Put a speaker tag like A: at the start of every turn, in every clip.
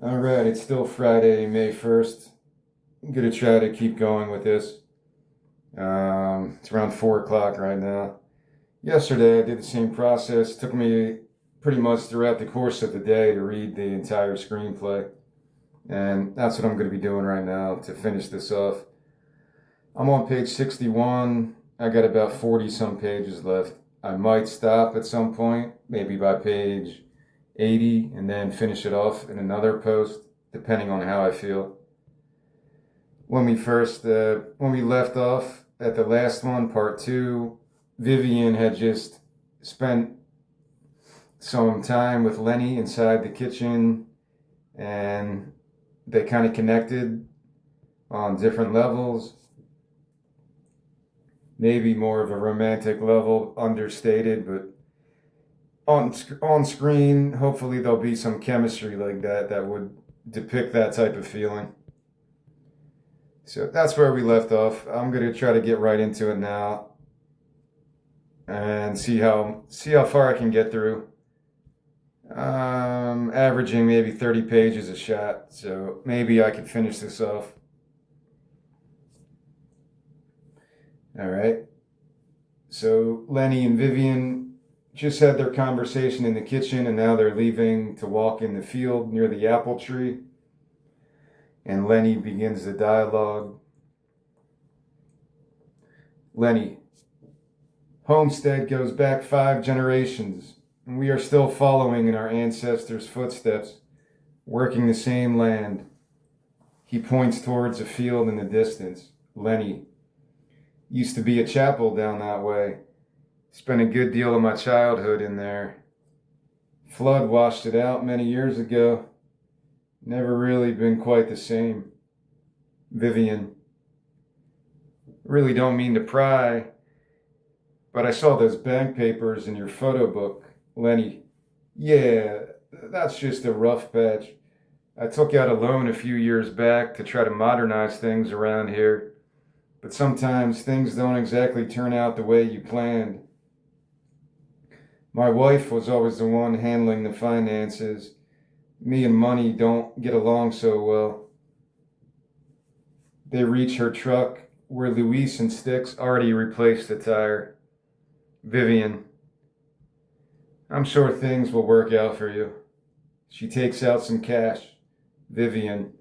A: All right, it's still Friday, May 1st. I'm going to try to keep going with this. It's around 4 o'clock right now. Yesterday, I did the same process. It took me pretty much throughout the course of the day to read the entire screenplay. And that's what I'm going to be doing right now to finish this off. I'm on page 61. I got about 40 some pages left. I might stop at some point, maybe by page 80, and then finish it off in another post, depending on how I feel. When we left off at the last one, part 2, Vivian had just spent some time with Lenny inside the kitchen, and they kind of connected on different levels. Maybe more of a romantic level, understated, but on screen, hopefully there'll be some chemistry like that would depict that type of feeling. So that's where we left off. I'm gonna try to get right into it now and see how far I can get through. Averaging maybe 30 pages a shot, so maybe I can finish this off. All right. So Lenny and Vivian just had their conversation in the kitchen, and now they're leaving to walk in the field near the apple tree. And Lenny begins the dialogue. Lenny, Homestead goes back 5 generations, and we are still following in our ancestors' footsteps, working the same land. He points towards a field in the distance. Lenny, used to be a chapel down that way. Spent a good deal of my childhood in there. Flood washed it out many years ago. Never really been quite the same. Vivian, really don't mean to pry, but I saw those bank papers in your photo book. Lenny, yeah, that's just a rough patch. I took out a loan a few years back to try to modernize things around here, but sometimes things don't exactly turn out the way you planned. My wife was always the one handling the finances. Me and money don't get along so well. They reach her truck where Luis and Sticks already replaced the tire. Vivian, I'm sure things will work out for you. She takes out some cash. Vivian,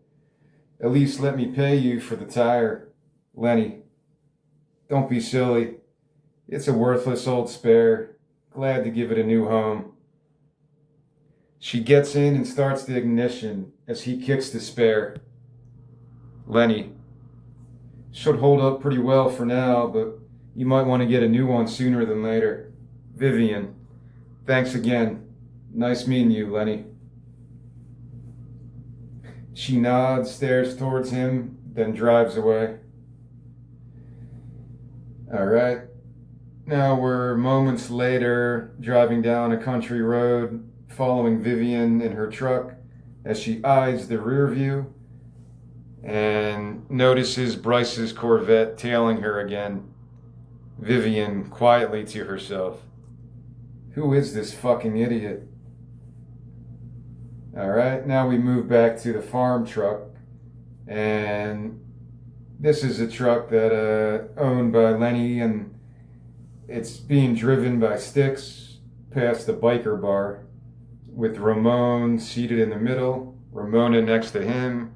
A: at least let me pay you for the tire. Lenny, don't be silly. It's a worthless old spare. Glad to give it a new home. She gets in and starts the ignition as he kicks the spare. Lenny, should hold up pretty well for now, but you might want to get a new one sooner than later. Vivian, thanks again. Nice meeting you, Lenny. She nods, stares towards him, then drives away. All right. Now we're moments later driving down a country road, following Vivian in her truck as she eyes the rear view and notices Bryce's Corvette tailing her again. Vivian quietly to herself, who is this fucking idiot? All right, now we move back to the farm truck, and this is a truck that owned by Lenny, and it's being driven by Sticks past the biker bar with Ramon seated in the middle, Ramona next to him,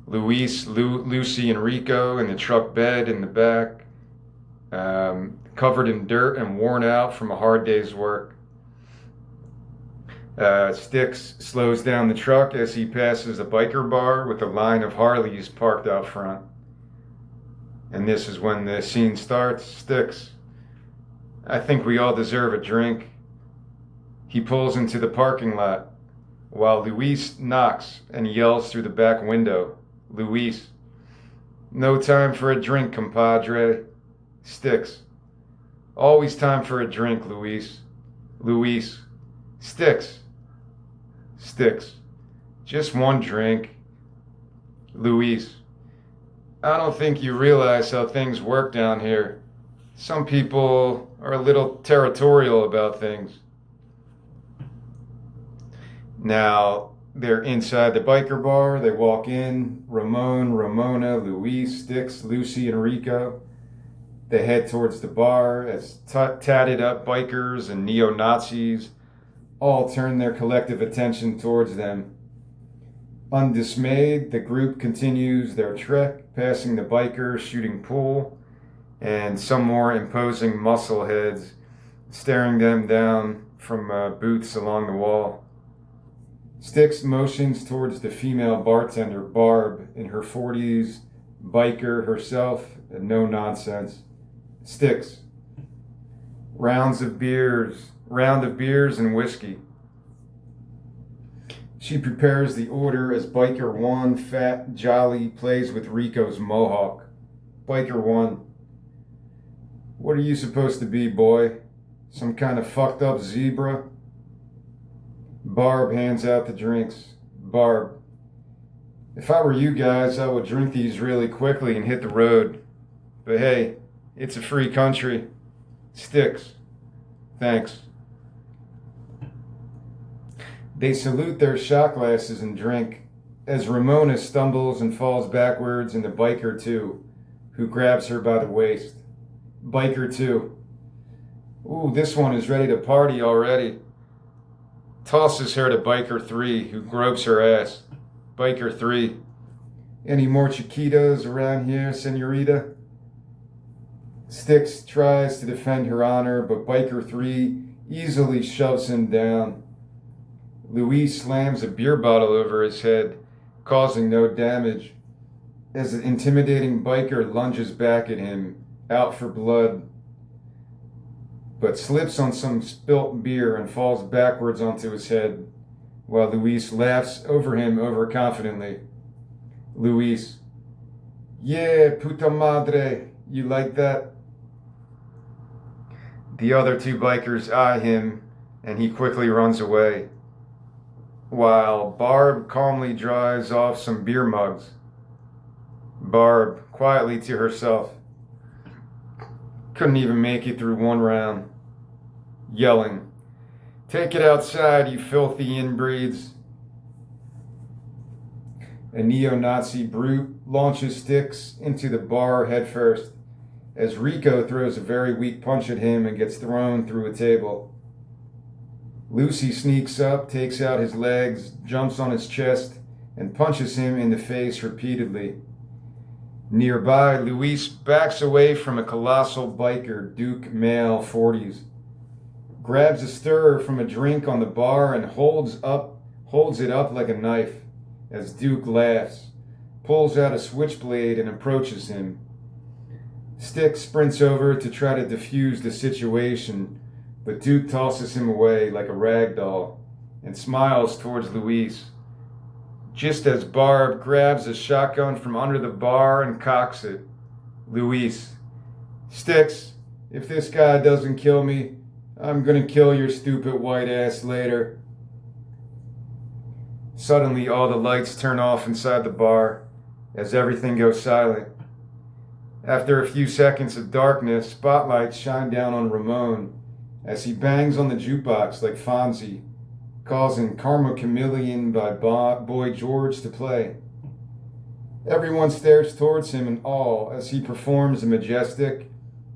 A: Luis, Lucy, and Rico in the truck bed in the back, covered in dirt and worn out from a hard day's work. Sticks slows down the truck as he passes a biker bar with a line of Harleys parked out front. And this is when the scene starts. Sticks, I think we all deserve a drink. He pulls into the parking lot while Luis knocks and yells through the back window. Luis, no time for a drink, compadre. Sticks, always time for a drink, Luis. Luis, Sticks. Sticks, just one drink. Luis, I don't think you realize how things work down here. Some people are a little territorial about things. Now, They're inside the biker bar. They walk in. Ramon, Ramona, Luis, Sticks, Lucy, and Rico. They head towards the bar as tatted up bikers and neo-Nazis all turn their collective attention towards them. Undismayed, the group continues their trek, passing the bikers shooting pool and some more imposing muscle heads staring them down from booths along the wall. Sticks motions towards the female bartender, Barb, in her 40s, biker herself, and no nonsense. Sticks. Round of beers and whiskey. She prepares the order as Biker 1, fat, jolly, plays with Rico's mohawk. Biker 1. What are you supposed to be, boy? Some kind of fucked up zebra? Barb hands out the drinks. Barb. If I were you guys, I would drink these really quickly and hit the road. But hey, it's a free country. Sticks. Thanks. They salute their shot glasses and drink as Ramona stumbles and falls backwards into Biker 2, who grabs her by the waist. Biker 2. Ooh, this one is ready to party already. Tosses her to Biker 3, who gropes her ass. Biker 3. Any more chiquitas around here, senorita? Sticks tries to defend her honor, but Biker 3 easily shoves him down. Luis slams a beer bottle over his head, causing no damage, as the intimidating biker lunges back at him, out for blood, but slips on some spilt beer and falls backwards onto his head, while Luis laughs over him overconfidently. Luis. Yeah, puta madre, you like that? The other two bikers eye him, and he quickly runs away, while Barb calmly dries off some beer mugs. Barb, quietly to herself. Couldn't even make it through one round. Yelling, take it outside, you filthy inbreeds. A neo-Nazi brute launches Sticks into the bar headfirst, as Rico throws a very weak punch at him and gets thrown through a table. Lucy sneaks up, takes out his legs, jumps on his chest, and punches him in the face repeatedly. Nearby, Luis backs away from a colossal biker, Duke, male, 40s, grabs a stirrer from a drink on the bar and holds it up like a knife as Duke laughs, pulls out a switchblade and approaches him. Stick sprints over to try to defuse the situation, but Duke tosses him away like a rag doll and smiles towards Luis, just as Barb grabs a shotgun from under the bar and cocks it. Luis. Sticks, if this guy doesn't kill me, I'm gonna kill your stupid white ass later. Suddenly all the lights turn off inside the bar as everything goes silent. After a few seconds of darkness, spotlights shine down on Ramon as he bangs on the jukebox like Fonzie, causing Karma Chameleon by Boy George to play. Everyone stares towards him in awe as he performs a majestic,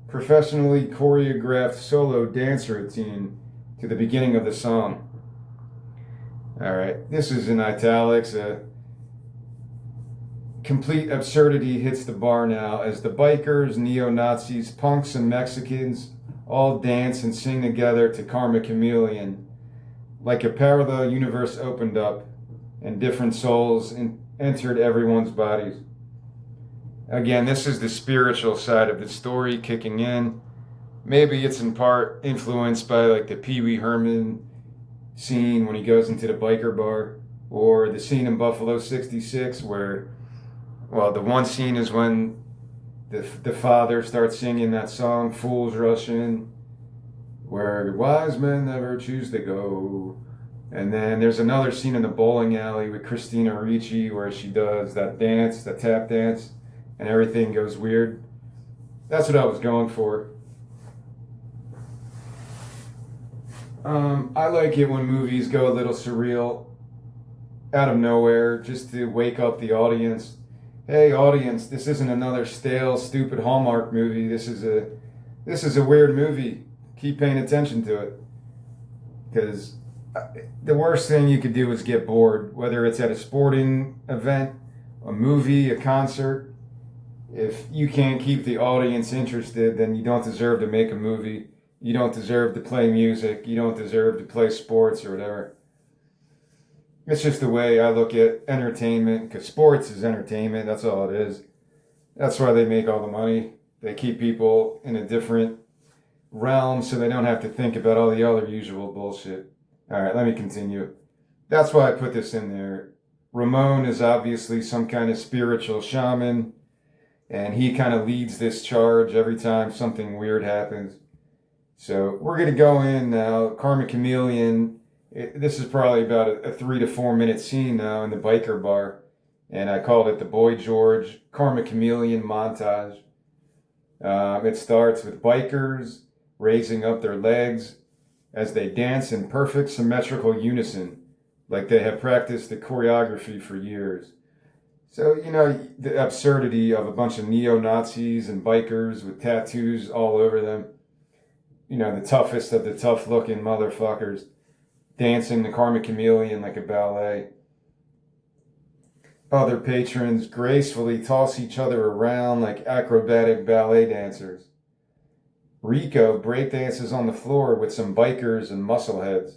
A: professionally choreographed solo dance routine to the beginning of the song. Alright, this is in italics. Complete absurdity hits the bar now as the bikers, neo-Nazis, punks, and Mexicans all dance and sing together to Karma Chameleon, like a parallel universe opened up and different souls entered everyone's bodies. Again, this is the spiritual side of the story kicking in. Maybe it's in part influenced by like the Pee Wee Herman scene when he goes into the biker bar, or the scene in Buffalo 66 where, well, the one scene is when the father starts singing that song, Fools Rush In, where wise men never choose to go. And then there's another scene in the bowling alley with Christina Ricci where she does that dance, that tap dance, and everything goes weird. That's what I was going for. I like it when movies go a little surreal. out of nowhere just to wake up the audience. Hey, audience, this isn't another stale, stupid Hallmark movie. This is a weird movie. Keep paying attention to it, because the worst thing you could do is get bored, whether it's at a sporting event, a movie, a concert. If you can't keep the audience interested, then you don't deserve to make a movie. You don't deserve to play music. You don't deserve to play sports or whatever. It's just the way I look at entertainment, because sports is entertainment. That's all it is. That's why they make all the money. They keep people in a different realm so they don't have to think about all the other usual bullshit. All right, let me continue. That's why I put this in there. Ramon is obviously some kind of spiritual shaman, and he kind of leads this charge every time something weird happens. So we're going to go in now. Karma Chameleon. This is probably about a 3 to 4 minute scene now in the biker bar, and I called it the Boy George Karma Chameleon montage. It starts with bikers raising up their legs as they dance in perfect symmetrical unison, like they have practiced the choreography for years. So, the absurdity of a bunch of neo-Nazis and bikers with tattoos all over them, the toughest of the tough-looking motherfuckers, dancing the Karma Chameleon like a ballet. Other patrons gracefully toss each other around like acrobatic ballet dancers. Rico breakdances on the floor with some bikers and muscleheads.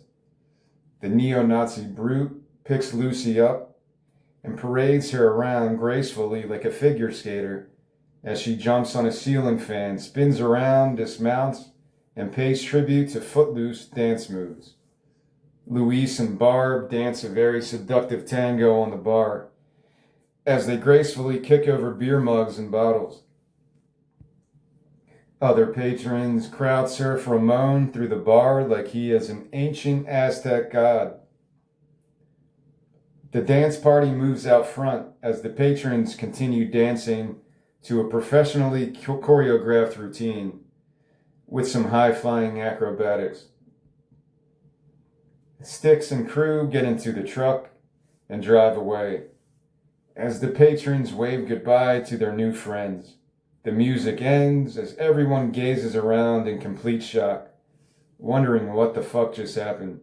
A: The neo-Nazi brute picks Lucy up and parades her around gracefully like a figure skater as she jumps on a ceiling fan, spins around, dismounts, and pays tribute to footloose dance moves. Luis and Barb dance a very seductive tango on the bar as they gracefully kick over beer mugs and bottles. Other patrons crowd surf Ramon through the bar like he is an ancient Aztec god. The dance party moves out front as the patrons continue dancing to a professionally choreographed routine with some high-flying acrobatics. Sticks and crew get into the truck and drive away as the patrons wave goodbye to their new friends. The music ends as everyone gazes around in complete shock, wondering what the fuck just happened.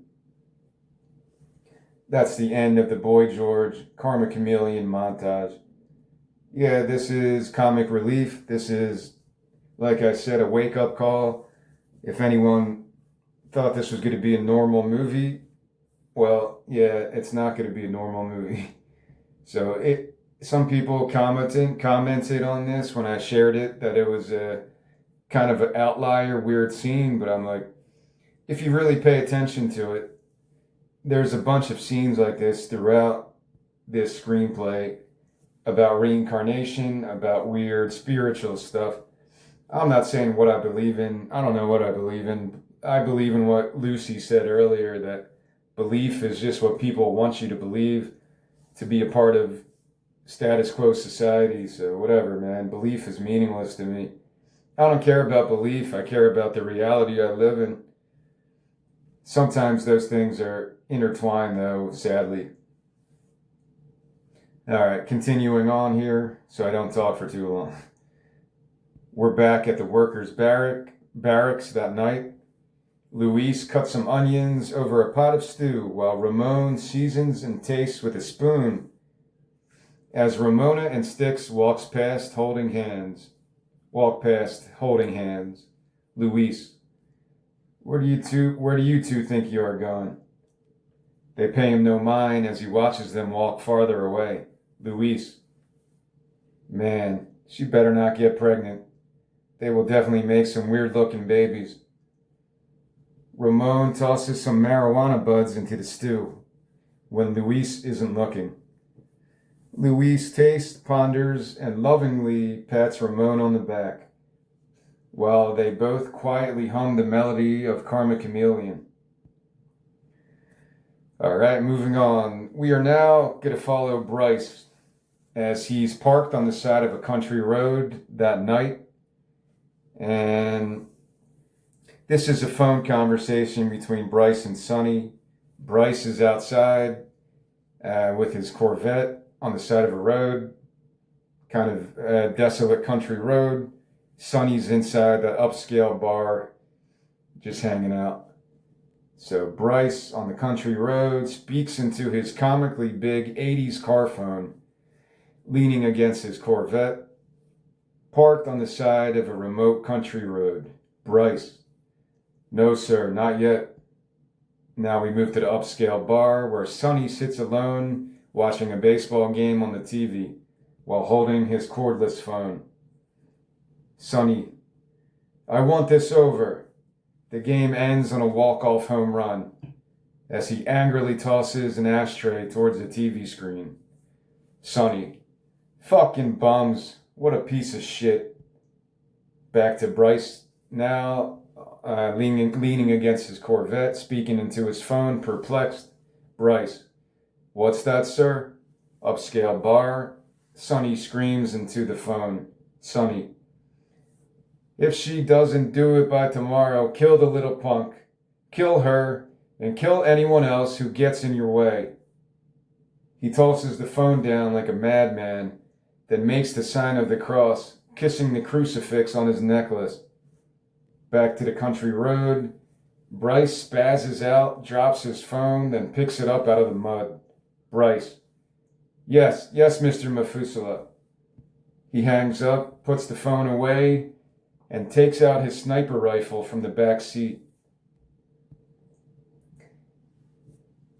A: That's the end of the Boy George Karma Chameleon montage. Yeah, this is comic relief. This is, like I said, a wake-up call. If anyone thought this was going to be a normal movie, well, yeah, it's not going to be a normal movie. So some people commented on this when I shared it, that it was a kind of an outlier, weird scene, but I'm like, if you really pay attention to it, there's a bunch of scenes like this throughout this screenplay about reincarnation, about weird spiritual stuff. I'm not saying what I believe in. I don't know what I believe in. I believe in what Lucy said earlier, that belief is just what people want you to believe to be a part of status quo society. So whatever, man. Belief is meaningless to me. I don't care about belief. I care about the reality I live in. Sometimes those things are intertwined, though, sadly. All right, continuing on here so I don't talk for too long. We're back at the workers' barracks that night. Luis cuts some onions over a pot of stew while Ramon seasons and tastes with a spoon as Ramona and Sticks walk past holding hands. Luis, where do you two think you are going? They pay him no mind as he watches them walk farther away. Luis, man, she better not get pregnant. They will definitely make some weird-looking babies. Ramon tosses some marijuana buds into the stew when Luis isn't looking. Luis tastes, ponders, and lovingly pats Ramon on the back, while they both quietly hum the melody of Karma Chameleon. All right, moving on. We are now going to follow Bryce as he's parked on the side of a country road that night. And this is a phone conversation between Bryce and Sonny. Bryce is outside with his Corvette on the side of a road, kind of desolate country road. Sonny's inside the upscale bar, just hanging out. So Bryce on the country road speaks into his comically big 80s car phone, leaning against his Corvette, parked on the side of a remote country road. Bryce: "No, sir, not yet." Now we move to the upscale bar where Sonny sits alone watching a baseball game on the TV while holding his cordless phone. Sonny: "I want this over." The game ends on a walk-off home run as he angrily tosses an ashtray towards the TV screen. Sonny: "Fucking bums. What a piece of shit." Back to Bryce now, leaning against his Corvette, speaking into his phone, perplexed. Bryce: "What's that, sir?" Upscale bar. Sonny screams into the phone. Sonny: "If she doesn't do it by tomorrow, kill the little punk. Kill her, and kill anyone else who gets in your way." He tosses the phone down like a madman, then makes the sign of the cross, kissing the crucifix on his necklace. Back to the country road. Bryce spazzes out, drops his phone, then picks it up out of the mud. Bryce: Yes, Mr. Methuselah." He hangs up, puts the phone away, and takes out his sniper rifle from the back seat.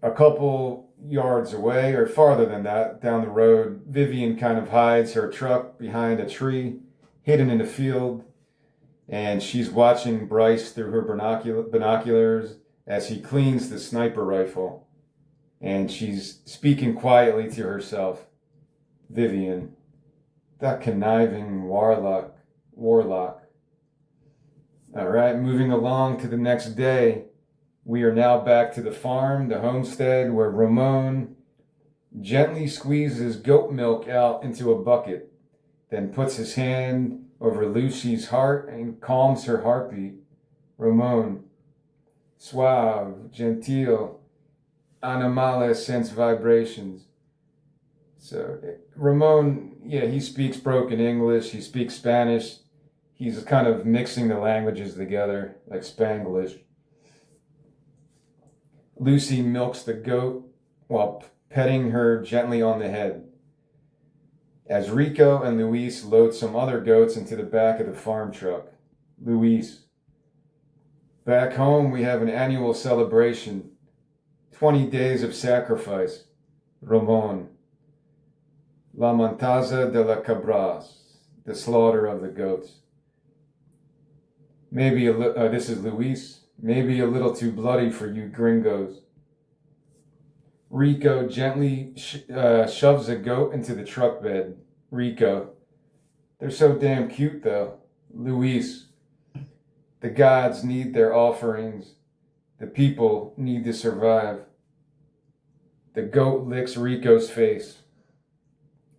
A: A couple yards away, or farther than that, down the road, Vivian kind of hides her truck behind a tree, hidden in a field, and she's watching Bryce through her binoculars as he cleans the sniper rifle. And she's speaking quietly to herself. Vivian: "That conniving warlock. All right, moving along to the next day. We are now back to the farm, the homestead, where Ramon gently squeezes goat milk out into a bucket, then puts his hand over Lucy's heart and calms her heartbeat. Ramon: "Suave, gentil, animale sense vibrations." So Ramon, he speaks broken English, he speaks Spanish. He's kind of mixing the languages together, like Spanglish. Lucy milks the goat while petting her gently on the head, as Rico and Luis load some other goats into the back of the farm truck. Luis: "Back home we have an annual celebration, 20 days of sacrifice." Ramon: "La montaza de la cabras," the slaughter of the goats. This is Luis. "Maybe a little too bloody for you gringos." Rico gently shoves a goat into the truck bed. Rico: "They're so damn cute though." Luis: "The gods need their offerings. The people need to survive." The goat licks Rico's face.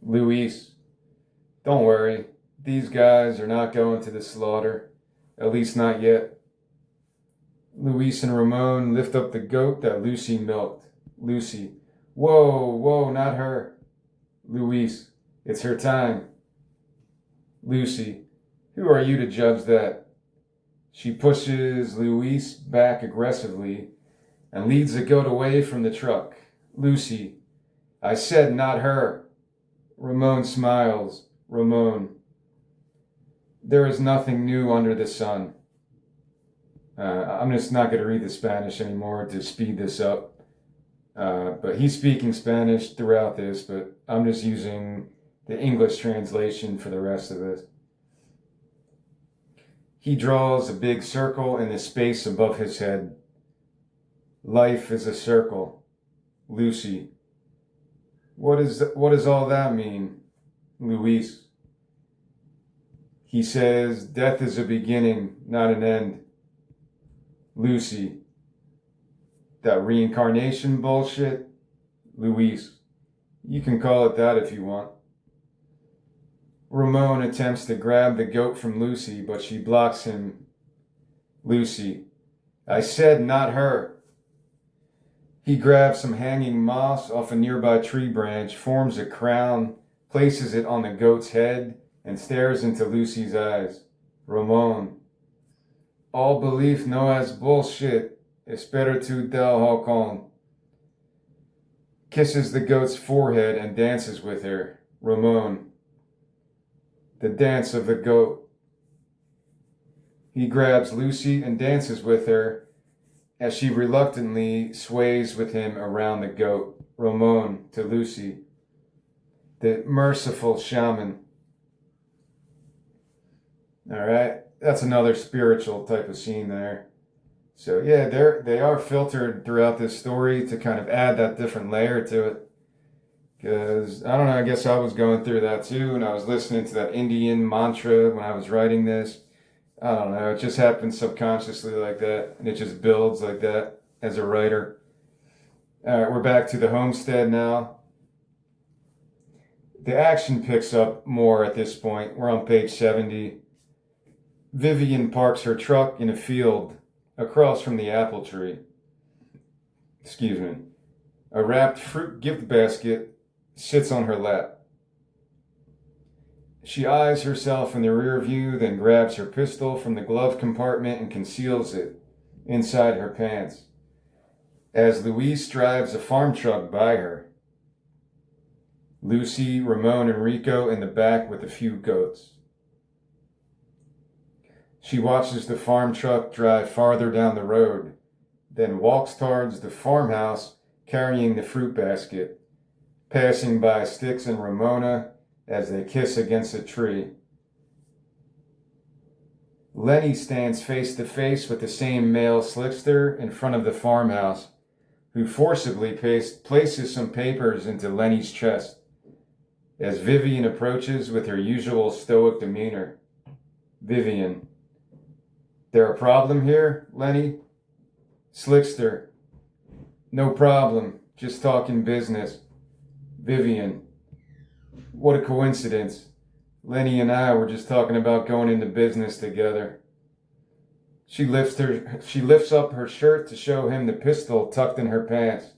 A: Luis: "Don't worry. These guys are not going to the slaughter. At least not yet." Luis and Ramon lift up the goat that Lucy milked. Lucy: Whoa, not her." Luis: "It's her time." Lucy: "Who are you to judge that?" She pushes Luis back aggressively and leads the goat away from the truck. Lucy: "I said not her." Ramon smiles. Ramon: "There is nothing new under the sun." I'm just not going to read the Spanish anymore to speed this up. But he's speaking Spanish throughout this, but I'm just using the English translation for the rest of this. He draws a big circle in the space above his head. "Life is a circle." Lucy: What does all that mean?" Luis: "He says death is a beginning, not an end." Lucy: "That reincarnation bullshit?" Luis: "You can call it that if you want." Ramon attempts to grab the goat from Lucy, but she blocks him. Lucy: "I said not her." He grabs some hanging moss off a nearby tree branch, forms a crown, places it on the goat's head, and stares into Lucy's eyes. Ramon. All belief no es bullshit. Espiritu del Halcon. Kisses the goat's forehead and dances with her. Ramon. The dance of the goat. He grabs Lucy and dances with her as she reluctantly sways with him around the goat. Ramon to Lucy. The merciful shaman. All right, that's another spiritual type of scene there. So yeah, they are filtered throughout this story to kind of add that different layer to it. Because, I don't know, I guess I was going through that too, and I was listening to that Indian mantra when I was writing this. I don't know, it just happens subconsciously like that, and it just builds like that as a writer. All right, we're back to the homestead now. The action picks up more at this point. We're on page 70. Vivian parks her truck in a field across from the apple tree. Excuse me. A wrapped fruit gift basket sits on her lap. She eyes herself in the rear view, then grabs her pistol from the glove compartment and conceals it inside her pants. As Louise drives a farm truck by her, Lucy, Ramon, and Rico in the back with a few goats. She watches the farm truck drive farther down the road, then walks towards the farmhouse carrying the fruit basket, passing by Styx and Ramona as they kiss against a tree. Lenny stands face to face with the same male slickster in front of the farmhouse, who forcibly places some papers into Lenny's chest as Vivian approaches with her usual stoic demeanor. Vivian. There a problem here, Lenny? Slickster. No problem, just talking business. Vivian. What a coincidence. Lenny and I were just talking about going into business together. She lifts up her shirt to show him the pistol tucked in her pants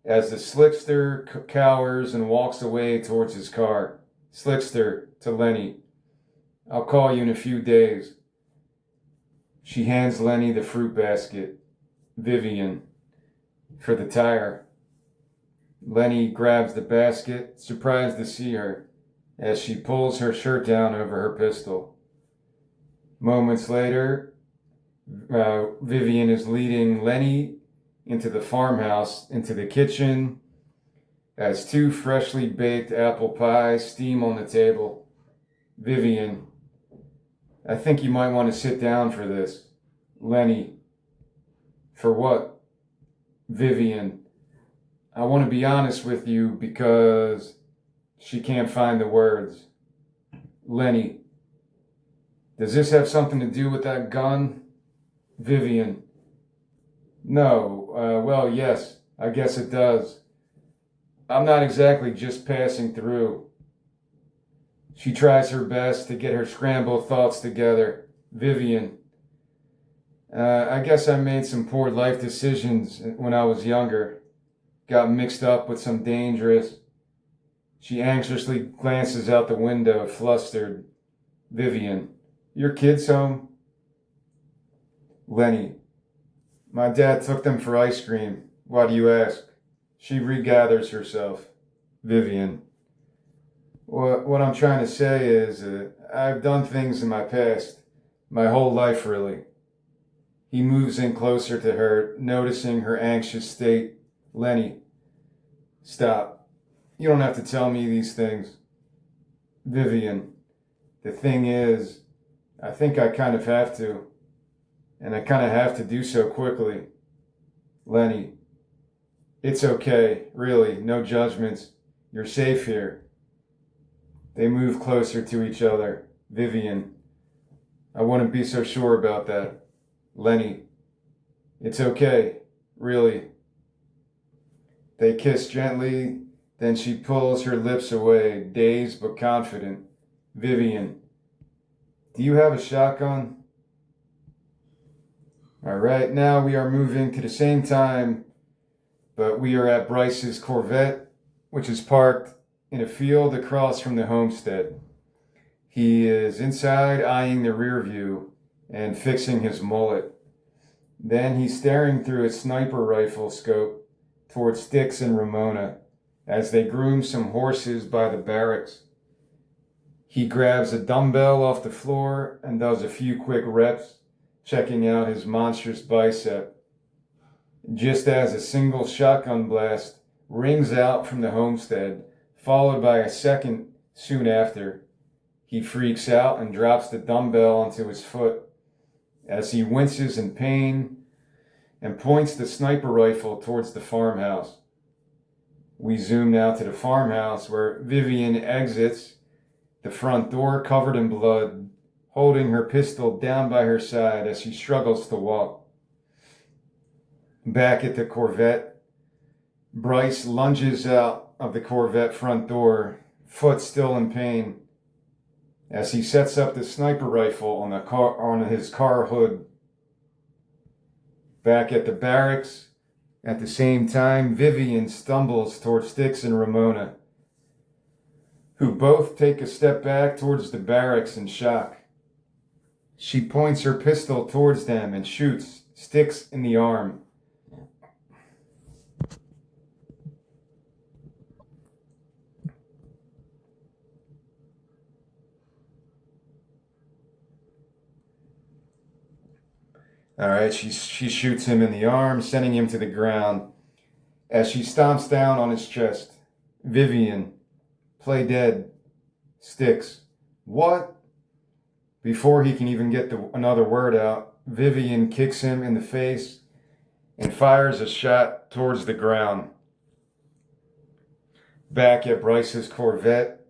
A: as the slickster cowers and walks away towards his car. Slickster to Lenny. I'll call you in a few days. She hands Lenny the fruit basket. Vivian. For the tire. Lenny grabs the basket, surprised to see her, as she pulls her shirt down over her pistol. Moments later, Vivian is leading Lenny into the farmhouse, into the kitchen, as two freshly baked apple pies steam on the table. Vivian. I think you might want to sit down for this. Lenny. For what? Vivian. I want to be honest with you because she can't find the words. Lenny. Does this have something to do with that gun? Vivian. No. Well, yes, I guess it does. I'm not exactly just passing through. She tries her best to get her scrambled thoughts together. Vivian. I guess I made some poor life decisions when I was younger. Got mixed up with some dangerous. She anxiously glances out the window, flustered. Vivian. Your kids home? Lenny. My dad took them for ice cream. Why do you ask? She regathers herself. Vivian. What I'm trying to say is I've done things in my past. My whole life, really. He moves in closer to her, noticing her anxious state. Lenny. Stop. You don't have to tell me these things. Vivian. The thing is, I think I kind of have to. And I kind of have to do so quickly. Lenny. It's okay, really, no judgments. You're safe here. They move closer to each other. Vivian. I wouldn't be so sure about that. Lenny. It's okay, really. They kiss gently, then she pulls her lips away, dazed but confident. Vivian. Do you have a shotgun? All right, now we are moving to the same time but we are at Bryce's Corvette, which is parked in a field across from the homestead. He is inside eyeing the rear view and fixing his mullet. Then he's staring through his sniper rifle scope towards Styx and Ramona as they groom some horses by the barracks. He grabs a dumbbell off the floor and does a few quick reps, checking out his monstrous bicep. Just as a single shotgun blast rings out from the homestead, followed by a second soon after, he freaks out and drops the dumbbell onto his foot as he winces in pain and points the sniper rifle towards the farmhouse. We zoom now to the farmhouse where Vivian exits the front door covered in blood, holding her pistol down by her side as she struggles to walk. Back at the Corvette, Bryce lunges out of the Corvette front door, foot still in pain, as he sets up the sniper rifle on his car hood. Back at the barracks, at the same time, Vivian stumbles towards Styx and Ramona, who both take a step back towards the barracks in shock. She points her pistol towards them and shoots Styx in the arm. All right, she shoots him in the arm, sending him to the ground. As she stomps down on his chest, Vivian, play dead. Styx, what? Before he can even get another word out, Vivian kicks him in the face and fires a shot towards the ground. Back at Bryce's Corvette,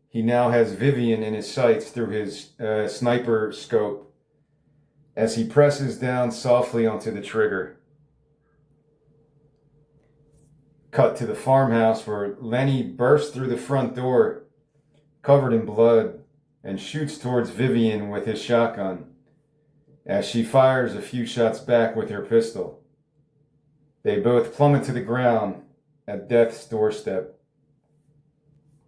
A: he now has Vivian in his sights through his sniper scope as he presses down softly onto the trigger. Cut to the farmhouse where Lenny bursts through the front door, covered in blood, and shoots towards Vivian with his shotgun, as she fires a few shots back with her pistol. They both plummet to the ground at death's doorstep.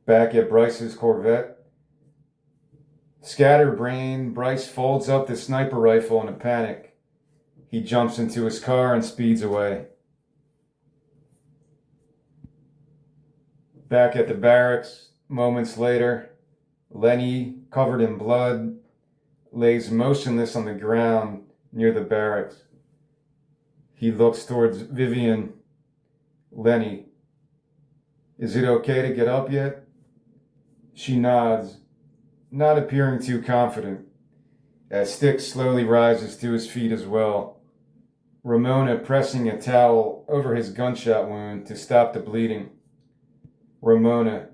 A: Back at Bryce's Corvette, scatterbrained, Bryce folds up the sniper rifle in a panic. He jumps into his car and speeds away. Back at the barracks, moments later, Lenny, covered in blood, lays motionless on the ground near the barracks. He looks towards Vivian. Lenny, is it okay to get up yet? She nods, not appearing too confident, as Styx slowly rises to his feet as well, Ramona pressing a towel over his gunshot wound to stop the bleeding. Ramona,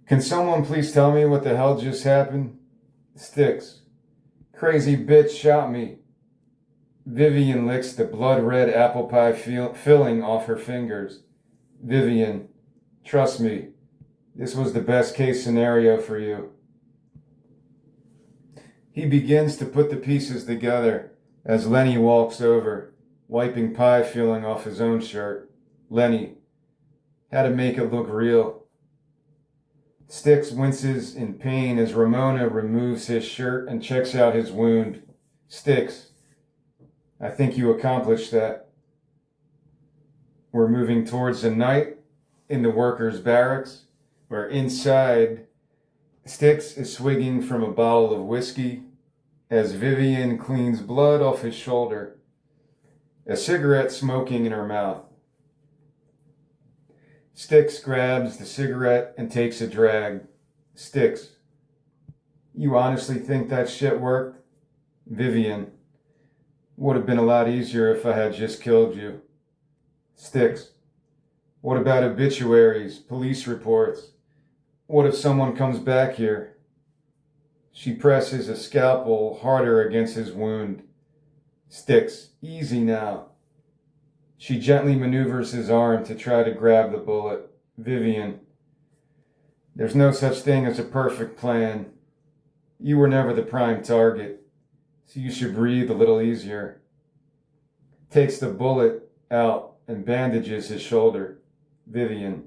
A: can someone please tell me what the hell just happened? Styx, crazy bitch shot me. Vivian licks the blood-red apple pie filling off her fingers. Vivian, trust me, this was the best case scenario for you. He begins to put the pieces together as Lenny walks over, wiping pie filling off his own shirt. Lenny, how to make it look real. Styx winces in pain as Ramona removes his shirt and checks out his wound. Styx, I think you accomplished that. We're moving towards the night in the workers' barracks, where inside, Styx is swigging from a bottle of whiskey as Vivian cleans blood off his shoulder, a cigarette smoking in her mouth. Styx grabs the cigarette and takes a drag. Styx, you honestly think that shit worked? Vivian, would have been a lot easier if I had just killed you. Styx, what about obituaries, police reports? What if someone comes back here? She presses a scalpel harder against his wound. Styx, easy now. She gently maneuvers his arm to try to grab the bullet. Vivian, there's no such thing as a perfect plan. You were never the prime target, so you should breathe a little easier. Takes the bullet out and bandages his shoulder. Vivian.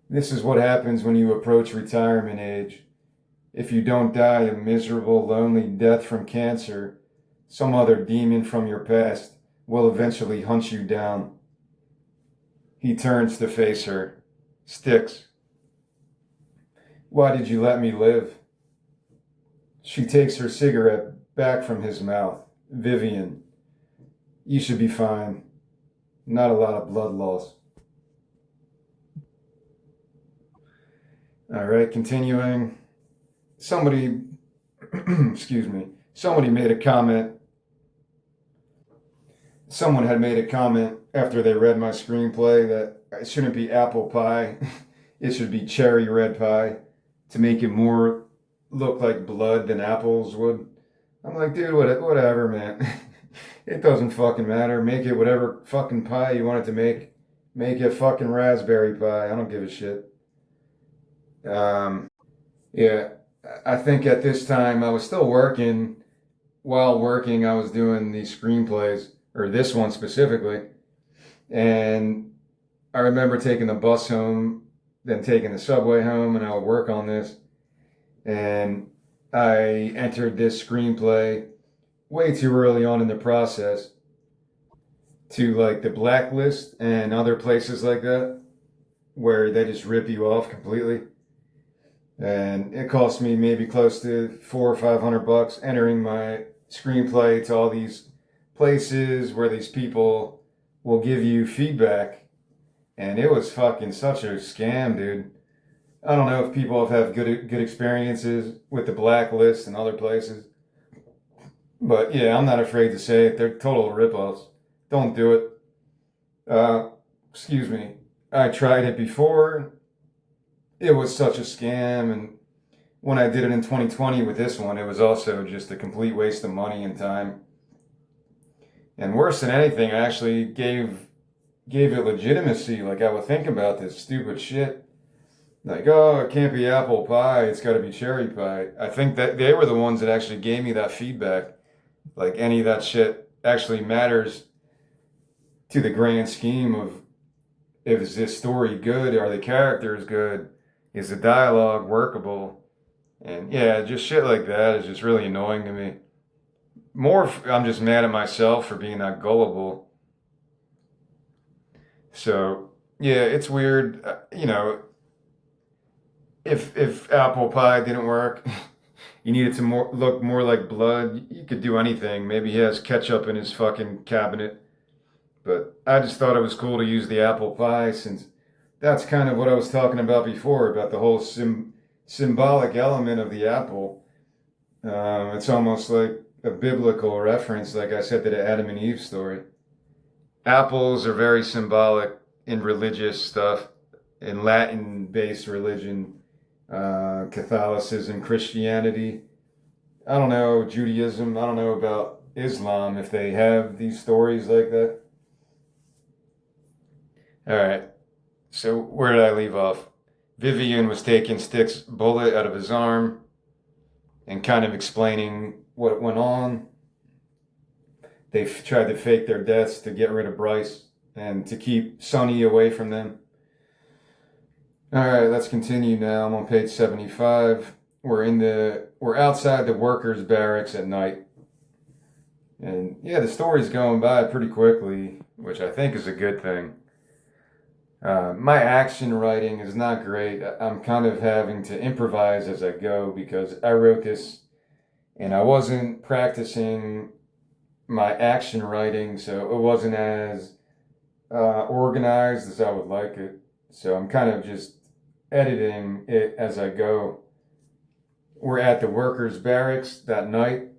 A: This is what happens when you approach retirement age. If you don't die a miserable, lonely death from cancer, some other demon from your past will eventually hunt you down. He turns to face her. Sticks. Why did you let me live? She takes her cigarette back from his mouth. Vivian. You should be fine. Not a lot of blood loss. All right, continuing. Somebody, excuse me, somebody made a comment. Someone had made a comment after they read my screenplay that it shouldn't be apple pie. It should be cherry red pie to make it more look like blood than apples would. I'm like, dude, whatever, man. It doesn't fucking matter. Make it whatever fucking pie you want it to make. Make it fucking raspberry pie. I don't give a shit. Yeah, I think at this time I was still working. While working, I was doing these screenplays, or this one specifically. And I remember taking the bus home, then taking the subway home, and I would work on this. And I entered this screenplay way too early on in the process to like the Blacklist and other places like that where they just rip you off completely. And it cost me maybe close to $400 or $500 entering my screenplay to all these places where these people will give you feedback. And it was fucking such a scam, dude. I don't know if people have had good experiences with the Blacklist and other places. But yeah, I'm not afraid to say it. They're total ripoffs. Don't do it. Excuse me. I tried it before. It was such a scam. And when I did it in 2020 with this one, it was also just a complete waste of money and time. And worse than anything, I actually gave it legitimacy. Like I would think about this stupid shit. Like, oh, it can't be apple pie. It's got to be cherry pie. I think that they were the ones that actually gave me that feedback. Like any of that shit actually matters to the grand scheme of, is this story good? Are the characters good? Is the dialogue workable? And yeah, just shit like that is just really annoying to me. I'm just mad at myself for being that gullible. So yeah, it's weird. If apple pie didn't work, you need it to look more like blood. You could do anything. Maybe he has ketchup in his fucking cabinet. But I just thought it was cool to use the apple pie since that's kind of what I was talking about before, about the whole symbolic element of the apple. It's almost like a biblical reference, like I said, to the Adam and Eve story. Apples are very symbolic in religious stuff, in Latin-based religion. Catholicism, Christianity. I don't know, Judaism. I don't know about Islam if they have these stories like that. All right. So where did I leave off? Vivian was taking Stick's bullet out of his arm and kind of explaining what went on. They tried to fake their deaths to get rid of Bryce and to keep Sonny away from them. All right, let's continue now. I'm on page 75. We're outside the workers' barracks at night. And yeah, the story's going by pretty quickly, which I think is a good thing. My action writing is not great. I'm kind of having to improvise as I go because I wrote this and I wasn't practicing my action writing, so it wasn't as organized as I would like it. So I'm kind of just editing it as I go. We're at the workers' barracks that night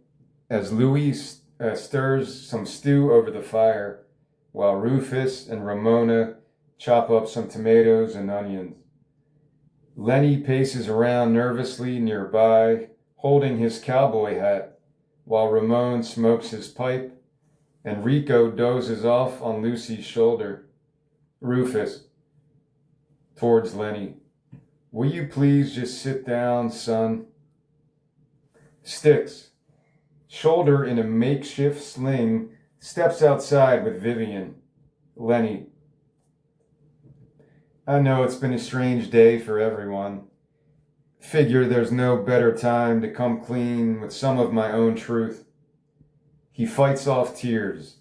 A: as Louis stirs some stew over the fire while Rufus and Ramona chop up some tomatoes and onions. Lenny paces around nervously nearby, holding his cowboy hat, while Ramon smokes his pipe and Rico dozes off on Lucy's shoulder. Rufus, towards Lenny. Will you please just sit down, son? Sticks, shoulder in a makeshift sling, steps outside with Vivian. Lenny. I know it's been a strange day for everyone. Figure there's no better time to come clean with some of my own truth. He fights off tears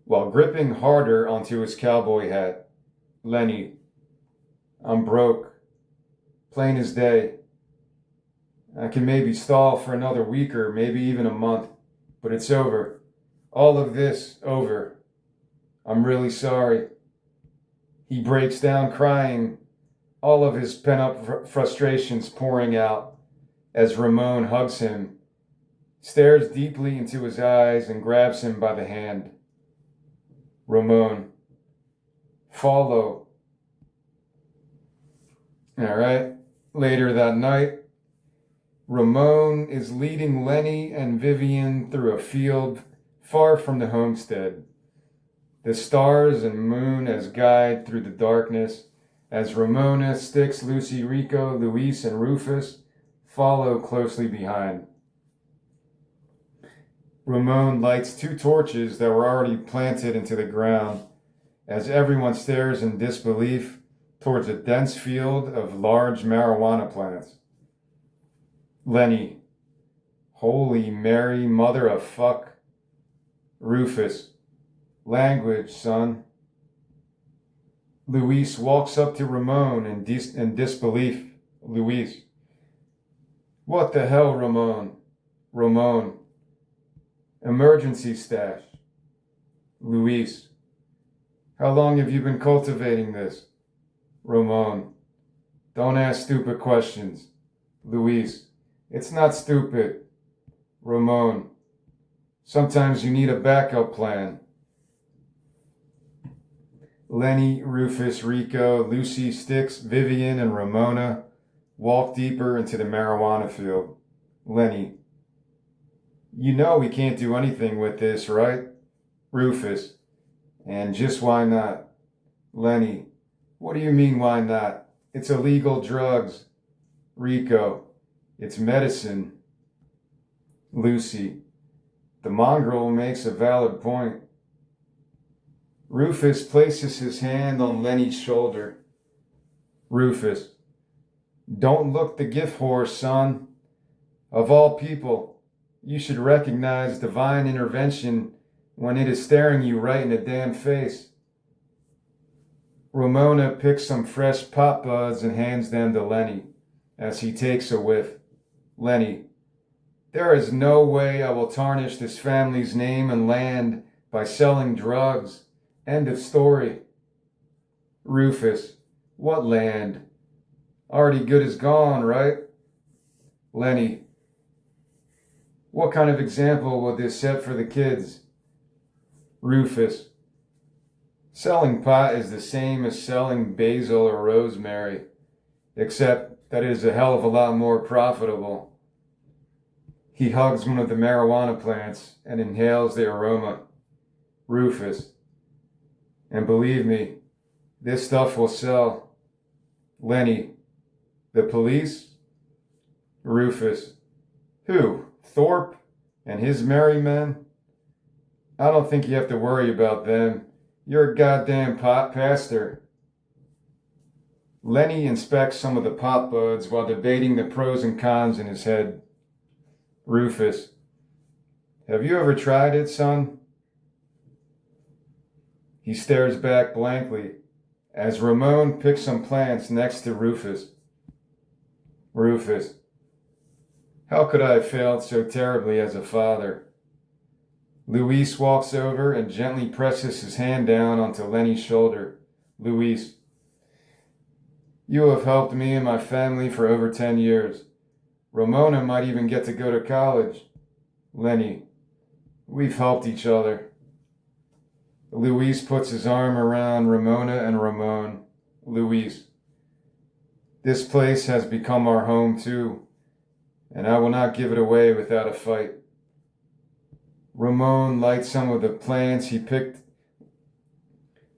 A: while gripping harder onto his cowboy hat. Lenny. I'm broke. Plain as day. I can maybe stall for another week or maybe even a month, but it's over. All of this over. I'm really sorry. He breaks down crying, all of his pent-up frustrations pouring out as Ramon hugs him, stares deeply into his eyes and grabs him by the hand. Ramon. Follow. All right. Later that night, Ramon is leading Lenny and Vivian through a field far from the homestead. The stars and moon as guide through the darkness, as Ramona, Styx, Lucy, Rico, Luis, and Rufus follow closely behind. Ramon lights 2 torches that were already planted into the ground as everyone stares in disbelief towards a dense field of large marijuana plants. Lenny. Holy Mary, mother of fuck. Rufus. Language, son. Luis walks up to Ramon in disbelief. Luis. What the hell, Ramon? Ramon. Emergency stash. Luis. How long have you been cultivating this? Ramon. Don't ask stupid questions. Luis. It's not stupid. Ramon. Sometimes you need a backup plan. Lenny, Rufus, Rico, Lucy, Styx, Vivian, and Ramona walk deeper into the marijuana field. Lenny. You know we can't do anything with this, right? Rufus. And just why not? Lenny. What do you mean, why not? It's illegal drugs. Rico. It's medicine. Lucy. The mongrel makes a valid point. Rufus places his hand on Lenny's shoulder. Rufus. Don't look the gift horse, son. Of all people, you should recognize divine intervention when it is staring you right in the damn face. Ramona picks some fresh pot buds and hands them to Lenny as he takes a whiff. Lenny. There is no way I will tarnish this family's name and land by selling drugs. End of story. Rufus. What land? Already good as gone, right? Lenny. What kind of example will this set for the kids? Rufus. Selling pot is the same as selling basil or rosemary, except that it is a hell of a lot more profitable. He hugs one of the marijuana plants and inhales the aroma. Rufus. And believe me, this stuff will sell. Lenny. The police? Rufus. Who? Thorpe and his merry men? I don't think you have to worry about them. You're a goddamn pot pastor. Lenny inspects some of the pot buds while debating the pros and cons in his head. Rufus. Have you ever tried it, son? He stares back blankly as Ramon picks some plants next to Rufus. Rufus. How could I have failed so terribly as a father? Luis walks over and gently presses his hand down onto Lenny's shoulder. Luis. You have helped me and my family for over 10 years. Ramona might even get to go to college. Lenny. We've helped each other. Luis puts his arm around Ramona and Ramon. Luis. This place has become our home too, and I will not give it away without a fight. Ramon lights some of the plants he picked.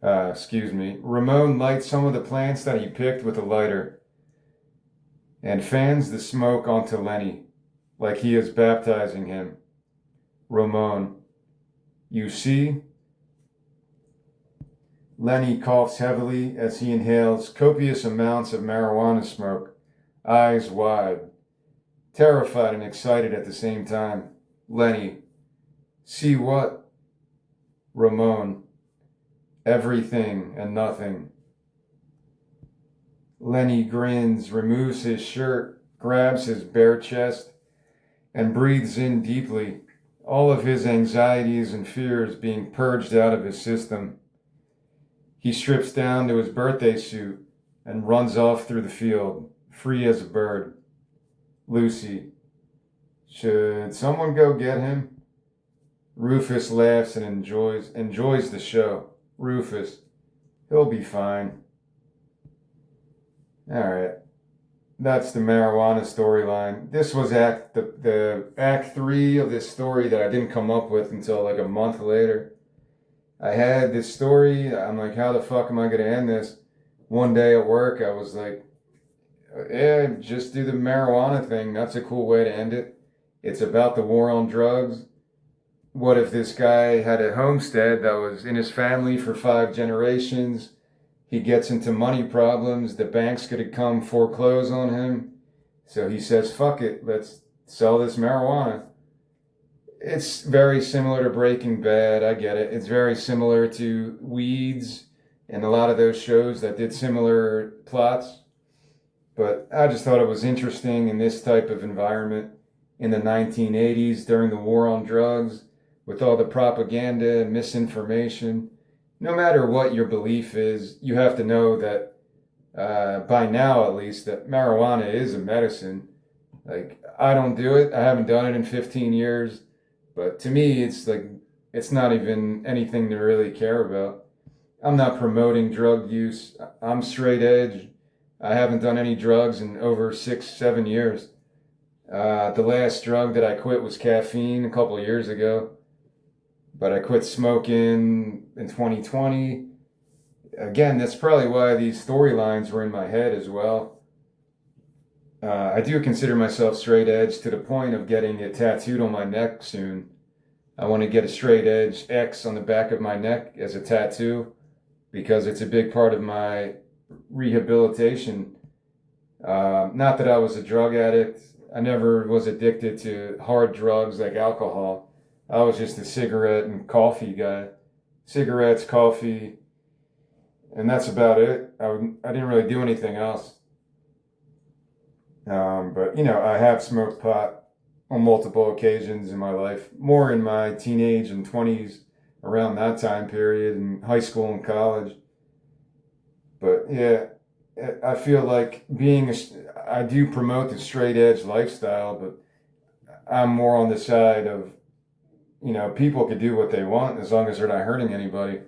A: Ramon lights some of the plants that he picked with a lighter and fans the smoke onto Lenny like he is baptizing him. Ramon. You see? Lenny coughs heavily as he inhales copious amounts of marijuana smoke, eyes wide, terrified and excited at the same time. Lenny, see what? Ramon, everything and nothing. Lenny grins, removes his shirt, grabs his bare chest, and breathes in deeply, all of his anxieties and fears being purged out of his system. He strips down to his birthday suit and runs off through the field, free as a bird. Lucy, should someone go get him? Rufus laughs and enjoys the show. Rufus, he'll be fine. Alright, that's the marijuana storyline. This was the act 3 of this story that I didn't come up with until like a month later. I had this story, I'm like, how the fuck am I going to end this? One day at work, I was like, yeah, just do the marijuana thing. That's a cool way to end it. It's about the war on drugs. What if this guy had a homestead that was in his family for 5 generations? He gets into money problems. The bank's going to come foreclose on him. So he says, fuck it, let's sell this marijuana. It's very similar to Breaking Bad. I get it. It's very similar to Weeds and a lot of those shows that did similar plots. But I just thought it was interesting in this type of environment in the 1980s during the war on drugs with all the propaganda and misinformation. No matter what your belief is, you have to know that by now at least that marijuana is a medicine. Like, I don't do it. I haven't done it in 15 years. But to me, it's like, it's not even anything to really care about. I'm not promoting drug use. I'm straight edge. I haven't done any drugs in over 6-7 years. The last drug that I quit was caffeine a couple of years ago. But I quit smoking in 2020. Again, that's probably why these storylines were in my head as well. I do consider myself straight edge to the point of getting it tattooed on my neck soon. I want to get a straight edge X on the back of my neck as a tattoo because it's a big part of my rehabilitation. Not that I was a drug addict. I never was addicted to hard drugs like alcohol. I was just a cigarette and coffee guy. Cigarettes, coffee, and that's about it. I didn't really do anything else. But, you know, I have smoked pot on multiple occasions in my life, more in my teenage and 20s, around that time period, in high school and college. But, yeah, I feel like I do promote the straight edge lifestyle, but I'm more on the side of, you know, people can do what they want as long as they're not hurting anybody.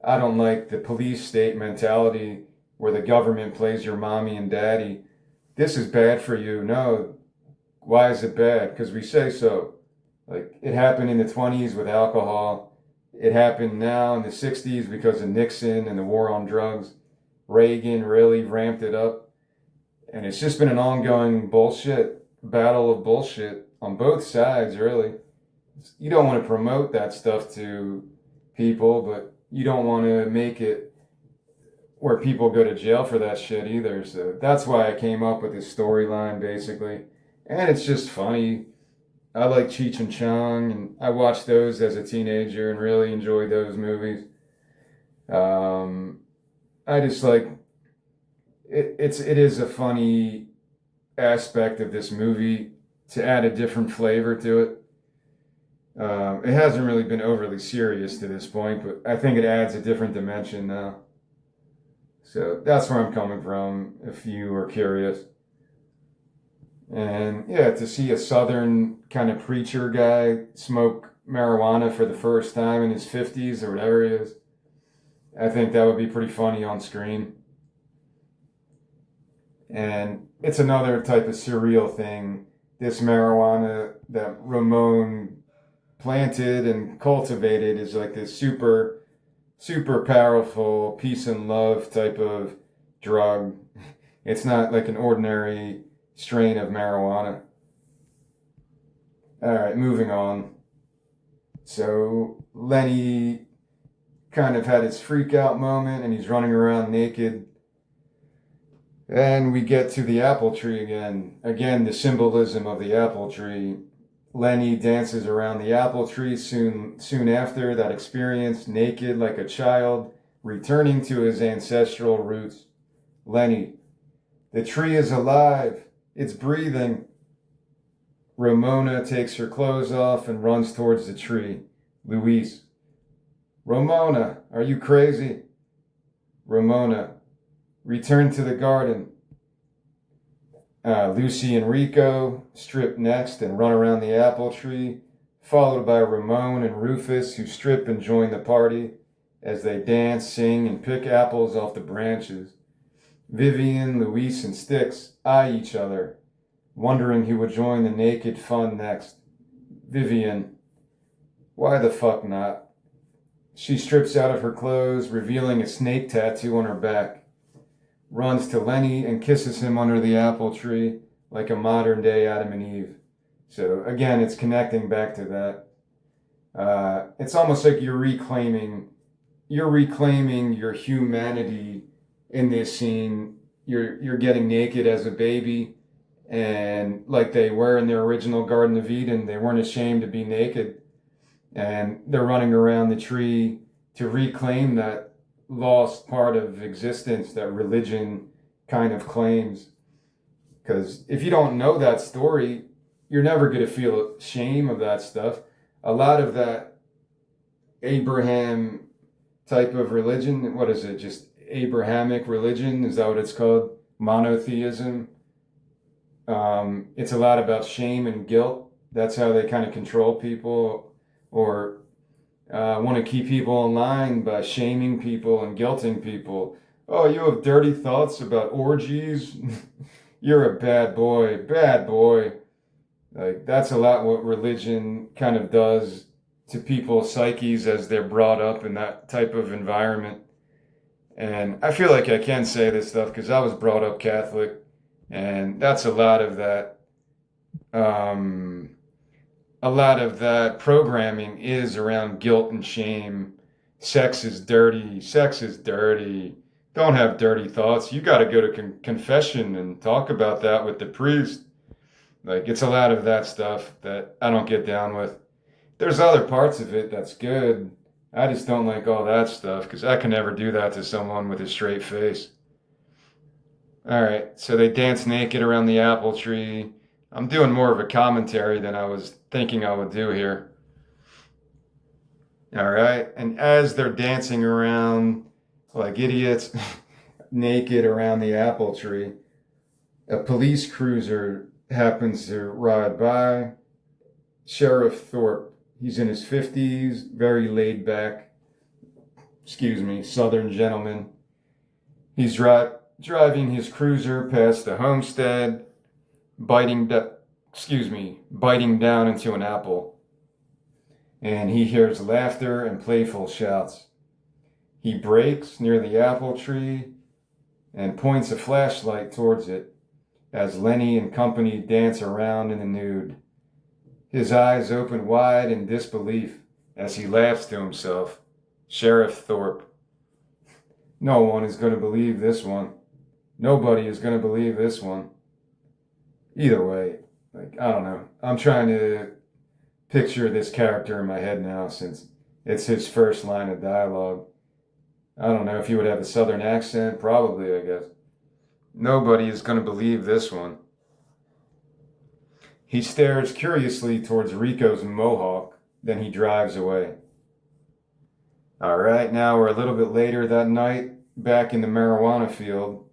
A: I don't like the police state mentality where the government plays your mommy and daddy. This is bad for you. No. Why is it bad? Because we say so. Like, it happened in the 20s with alcohol. It happened now in the 60s because of Nixon and the war on drugs. Reagan really ramped it up. And it's just been an ongoing battle of bullshit on both sides, really. You don't want to promote that stuff to people, but you don't want to make it where people go to jail for that shit either. So that's why I came up with this storyline, basically. And it's just funny. I like Cheech and Chong, and I watched those as a teenager and really enjoyed those movies. I just like it is a funny aspect of this movie to add a different flavor to it. It hasn't really been overly serious to this point, but I think it adds a different dimension now. So that's where I'm coming from, if you are curious. And yeah, to see a Southern kind of preacher guy smoke marijuana for the first time in his 50s or whatever it is, I think that would be pretty funny on screen. And it's another type of surreal thing. This marijuana that Ramon planted and cultivated is like this super, super powerful peace and love type of drug. It's not like an ordinary strain of marijuana. All right, moving on. So Lenny kind of had his freak out moment and he's running around naked. And we get to the apple tree again. Again, the symbolism of the apple tree. Lenny dances around the apple tree soon after that experience, naked like a child, returning to his ancestral roots. Lenny, the tree is alive. It's breathing. Ramona takes her clothes off and runs towards the tree. Luis, Ramona, are you crazy? Ramona, return to the garden. Lucy and Rico strip next and run around the apple tree, followed by Ramon and Rufus, who strip and join the party as they dance, sing, and pick apples off the branches. Vivian, Luis, and Styx eye each other, wondering who would join the naked fun next. Vivian, why the fuck not? She strips out of her clothes, revealing a snake tattoo on her back. Runs to Lenny and kisses him under the apple tree like a modern day Adam and Eve. So again, it's connecting back to that. It's almost like you're reclaiming your humanity in this scene. You're getting naked as a baby, and like they were in their original Garden of Eden, they weren't ashamed to be naked, and they're running around the tree to reclaim that lost part of existence that religion kind of claims. Because if you don't know that story, you're never going to feel shame of that stuff. A lot of that Abraham type of religion, what is it, just Abrahamic religion, is that what it's called? Monotheism. It's a lot about shame and guilt. That's how they kind of control people, or want to keep people in line by shaming people and guilting people. Oh, you have dirty thoughts about orgies? You're a bad boy, bad boy. Like, that's a lot what religion kind of does to people's psyches as they're brought up in that type of environment. And I feel like I can say this stuff because I was brought up Catholic, and that's a lot of that. A lot of that programming is around guilt and shame. Sex is dirty. Sex is dirty. Don't have dirty thoughts. You got to go to confession and talk about that with the priest. Like, it's a lot of that stuff that I don't get down with. There's other parts of it that's good. I just don't like all that stuff because I can never do that to someone with a straight face. All right, so they dance naked around the apple tree. I'm doing more of a commentary than I was thinking I would do here. All right, and as they're dancing around like idiots, naked around the apple tree, a police cruiser happens to ride by. Sheriff Thorpe, he's in his 50s, very laid back, Southern gentleman. He's driving his cruiser past the homestead, biting down into an apple. And he hears laughter and playful shouts. He brakes near the apple tree and points a flashlight towards it as Lenny and company dance around in the nude. His eyes open wide in disbelief as he laughs to himself. Sheriff Thorpe. No one is going to believe this one. Nobody is going to believe this one. Either way, I don't know. I'm trying to picture this character in my head now since it's his first line of dialogue. I don't know if he would have a southern accent. Probably, I guess. Nobody is going to believe this one. He stares curiously towards Rico's mohawk, then he drives away. All right, now we're a little bit later that night, back in the marijuana field,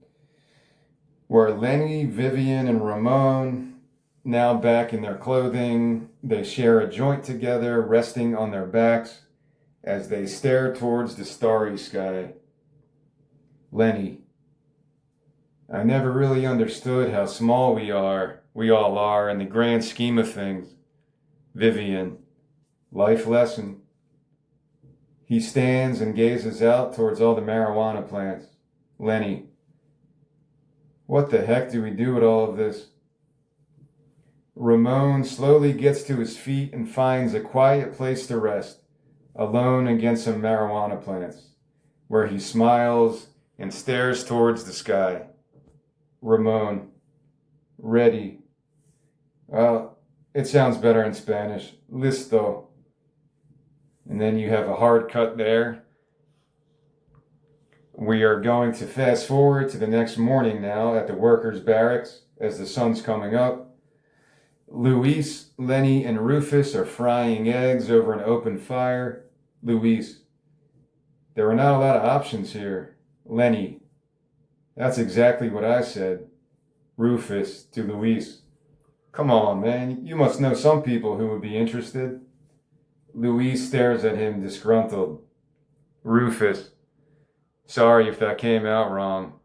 A: where Lenny, Vivian, and Ramon, now back in their clothing, they share a joint together, resting on their backs as they stare towards the starry sky. Lenny, I never really understood how small we all are in the grand scheme of things. Vivian, life lesson. He stands and gazes out towards all the marijuana plants. Lenny, what the heck do we do with all of this? Ramon slowly gets to his feet and finds a quiet place to rest, alone against some marijuana plants, where he smiles and stares towards the sky. Ramon, ready. Well, it sounds better in Spanish. Listo. And then you have a hard cut there. We are going to fast forward to the next morning now at the workers' barracks as the sun's coming up. Luis, Lenny, and Rufus are frying eggs over an open fire. Luis, there are not a lot of options here. Lenny, that's exactly what I said. Rufus to Luis, come on, man, you must know some people who would be interested. Luis stares at him disgruntled. Rufus, sorry if that came out wrong.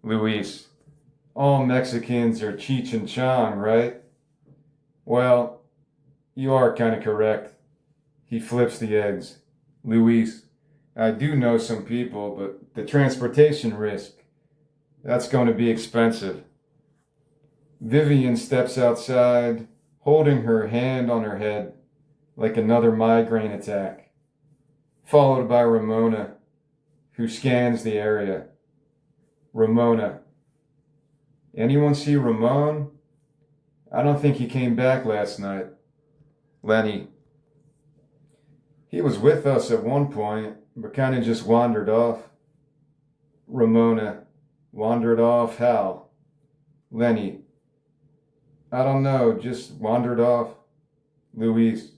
A: Luis, all Mexicans are Cheech and Chong, right? Well, you are kind of correct. He flips the eggs. Luis, I do know some people, but the transportation risk, that's going to be expensive. Vivian steps outside, holding her hand on her head like another migraine attack, followed by Ramona, who scans the area. Ramona, anyone see Ramon? I don't think he came back last night. Lenny, he was with us at one point, but kind of just wandered off. Ramona, wandered off how? Lenny, I don't know, just wandered off. Luis,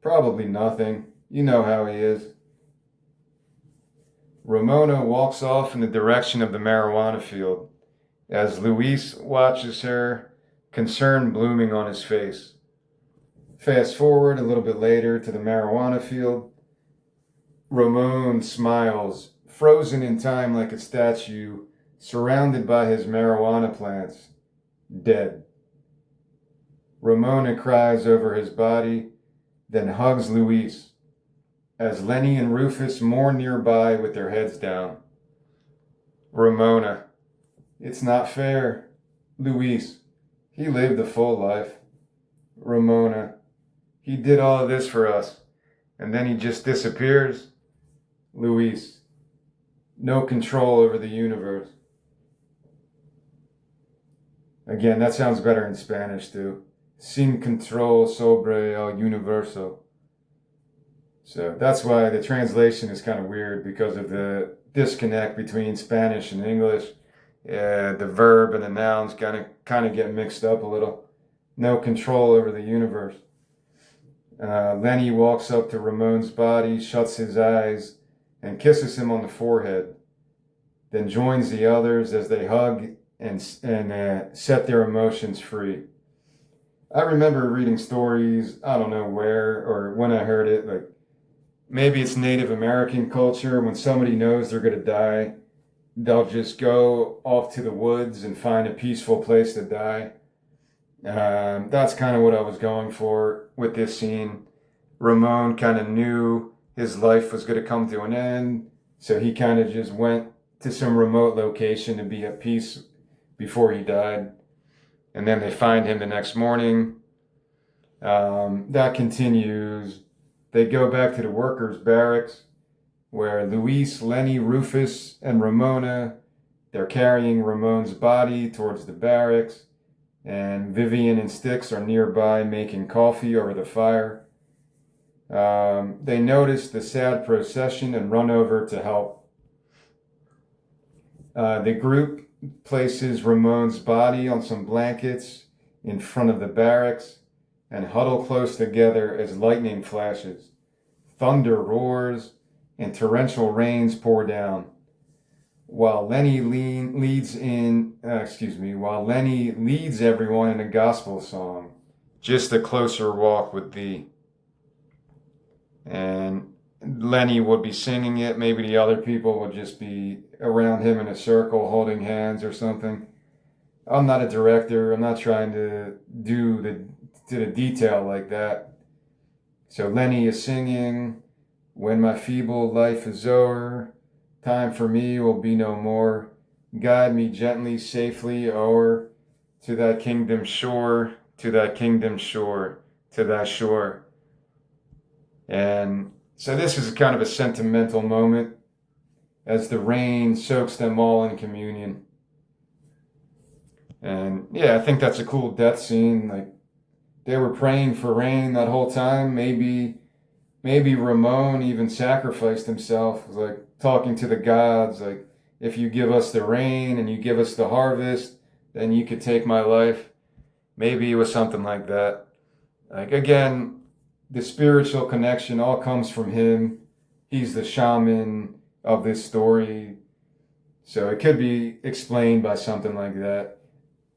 A: probably nothing. You know how he is. Ramona walks off in the direction of the marijuana field as Luis watches her, concern blooming on his face. Fast forward a little bit later to the marijuana field. Ramon smiles, frozen in time like a statue, surrounded by his marijuana plants, dead. Ramona cries over his body, then hugs Luis, as Lenny and Rufus mourn nearby with their heads down. Ramona, it's not fair. Luis, he lived a full life. Ramona, he did all of this for us, and then he just disappears. Luis, no control over the universe. Again, that sounds better in Spanish too. Sin control sobre el universo. So that's why the translation is kind of weird, because of the disconnect between Spanish and English. The verb and the nouns kind of get mixed up a little. No control over the universe. Lenny walks up to Ramon's body, shuts his eyes, and kisses him on the forehead. Then joins the others as they hug and set their emotions free. I remember reading stories, I don't know where or when I heard it, like maybe it's Native American culture. When somebody knows they're going to die, they'll just go off to the woods and find a peaceful place to die. That's kind of what I was going for with this scene. Ramon kind of knew his life was going to come to an end, so he kind of just went to some remote location to be at peace before he died. And then they find him the next morning. That continues. They go back to the workers' barracks, where Luis, Lenny, Rufus, and Ramona, they're carrying Ramon's body towards the barracks, and Vivian and Styx are nearby making coffee over the fire. They notice the sad procession and run over to help. The group places Ramon's body on some blankets in front of the barracks and huddle close together as lightning flashes, thunder roars, and torrential rains pour down. While Lenny leads everyone in a gospel song, Just a Closer Walk with Thee. And Lenny would be singing it. Maybe the other people would just be around him in a circle holding hands or something. I'm not a director. I'm not trying to do the detail like that. So Lenny is singing, when my feeble life is o'er, time for me will be no more. Guide me gently, safely o'er to thy kingdom shore, to thy kingdom shore, to thy shore. And So this is kind of a sentimental moment as the rain soaks them all in communion. And yeah, I think that's a cool death scene. Like they were praying for rain that whole time. Maybe Ramon even sacrificed himself, like talking to the gods, like if you give us the rain and you give us the harvest, then you could take my life. Maybe it was something like that. Like again, the spiritual connection all comes from him. He's the shaman of this story. So it could be explained by something like that.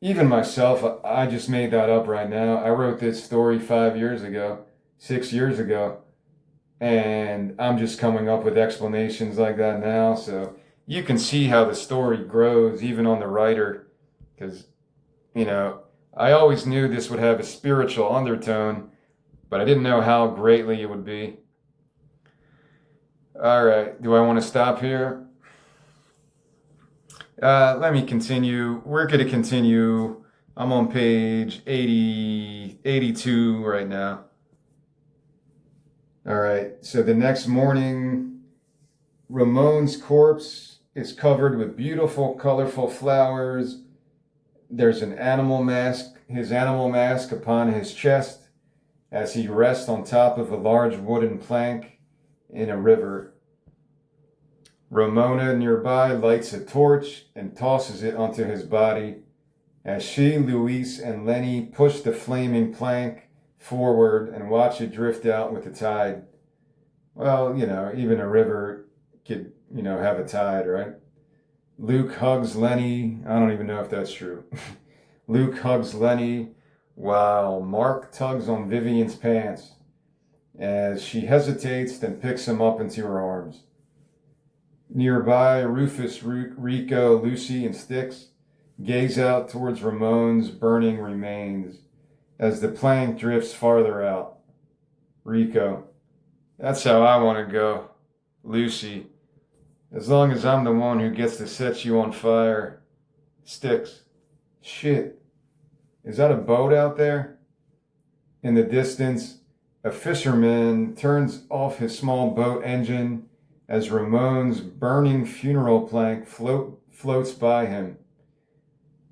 A: Even myself, I just made that up right now. I wrote this story 5 years ago, 6 years ago, and I'm just coming up with explanations like that now. So you can see how the story grows even on the writer, because, you know, I always knew this would have a spiritual undertone, but I didn't know how greatly it would be. All right, do I want to stop here? Let me continue. We're going to continue. I'm on page 82 right now. All right, so the next morning, Ramon's corpse is covered with beautiful, colorful flowers. There's an animal mask, his animal mask upon his chest as he rests on top of a large wooden plank in a river. Ramona nearby lights a torch and tosses it onto his body as she, Luis, and Lenny push the flaming plank forward and watch it drift out with the tide. Well, you know, even a river could, you know, have a tide, right? Luke hugs Lenny. I don't even know if that's true. Luke hugs Lenny while Mark tugs on Vivian's pants as she hesitates, then picks him up into her arms. Nearby, Rufus, Rico, Lucy, and Styx gaze out towards Ramon's burning remains as the plank drifts farther out. Rico: that's how I want to go. Lucy: as long as I'm the one who gets to set you on fire. Styx: shit, is that a boat out there? In the distance, a fisherman turns off his small boat engine as Ramon's burning funeral plank floats by him.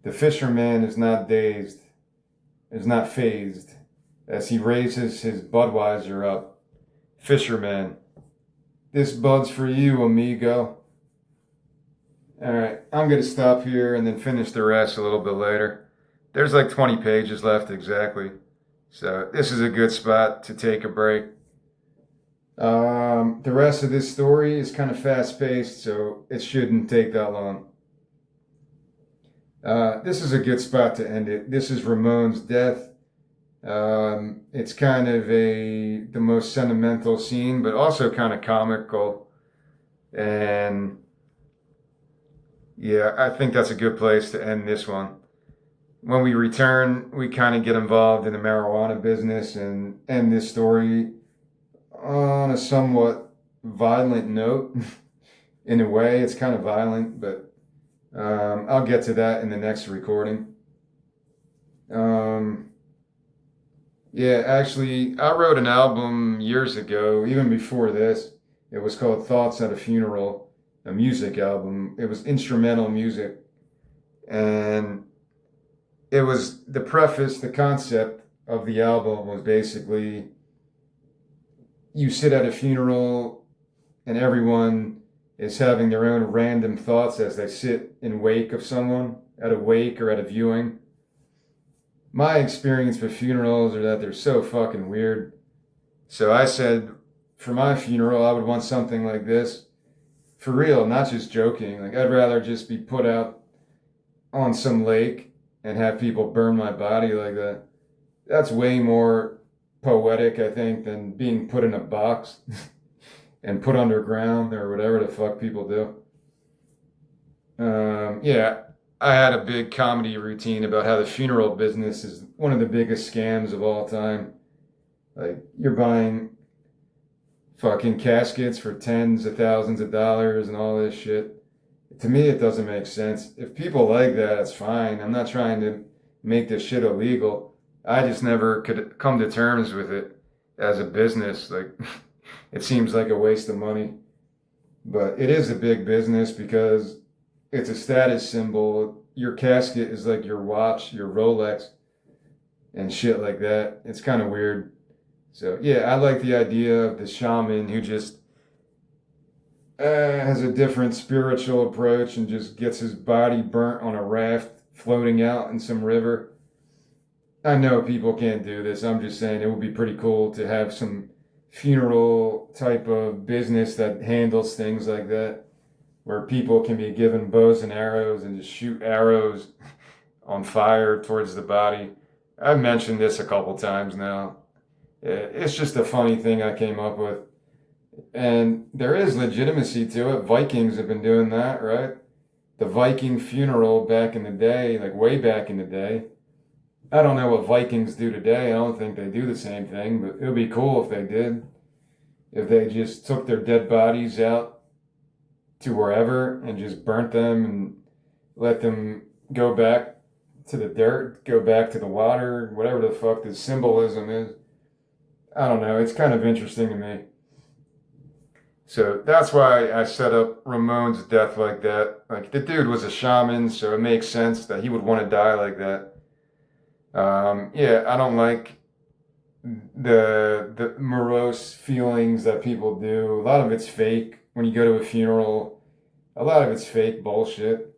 A: The fisherman is not phased, as he raises his Budweiser up. Fisherman: this Bud's for you, amigo. All right, I'm going to stop here and then finish the rest a little bit later. There's like 20 pages left exactly. So this is a good spot to take a break. The rest of this story is kind of fast-paced, so it shouldn't take that long. This is a good spot to end it. This is Ramon's death. It's kind of the most sentimental scene, but also kind of comical. And yeah, I think that's a good place to end this one. When we return, we kind of get involved in the marijuana business and end this story on a somewhat violent note. In a way, it's kind of violent, but I'll get to that in the next recording. Yeah, actually, I wrote an album years ago, even before this. It was called Thoughts at a Funeral, a music album. It was instrumental music. And it was the preface, the concept of the album was basically you sit at a funeral and everyone is having their own random thoughts as they sit in wake of someone, at a wake or at a viewing. My experience with funerals are that they're so fucking weird. So I said, for my funeral, I would want something like this. For real, not just joking. Like, I'd rather just be put out on some lake and have people burn my body like that. That's way more poetic, I think, than being put in a box and put underground or whatever the fuck people do. Yeah, I had a big comedy routine about how the funeral business is one of the biggest scams of all time. Like, you're buying fucking caskets for tens of thousands of dollars and all this shit. To me, it doesn't make sense. If people like that, it's fine. I'm not trying to make this shit illegal. I just never could come to terms with it as a business. Like, It seems like a waste of money, but it is a big business because it's a status symbol. Your casket is like your watch, your Rolex, and shit like that. It's kind of weird. So yeah, I like the idea of the shaman who just has a different spiritual approach and just gets his body burnt on a raft floating out in some river. I know people can't do this. I'm just saying it would be pretty cool to have some funeral type of business that handles things like that, where people can be given bows and arrows and just shoot arrows on fire towards the body. I've mentioned this a couple times now. It's just a funny thing I came up with. And there is legitimacy to it. Vikings have been doing that, right? The Viking funeral back in the day, like way back in the day. I don't know what Vikings do today. I don't think they do the same thing, but it would be cool if they did. If they just took their dead bodies out to wherever and just burnt them and let them go back to the dirt, go back to the water, whatever the fuck the symbolism is. I don't know. It's kind of interesting to me. So that's why I set up Ramon's death like that. Like the dude was a shaman, so it makes sense that he would want to die like that. Yeah, I don't like the morose feelings that people do. A lot of it's fake. When you go to a funeral, a lot of it's fake bullshit.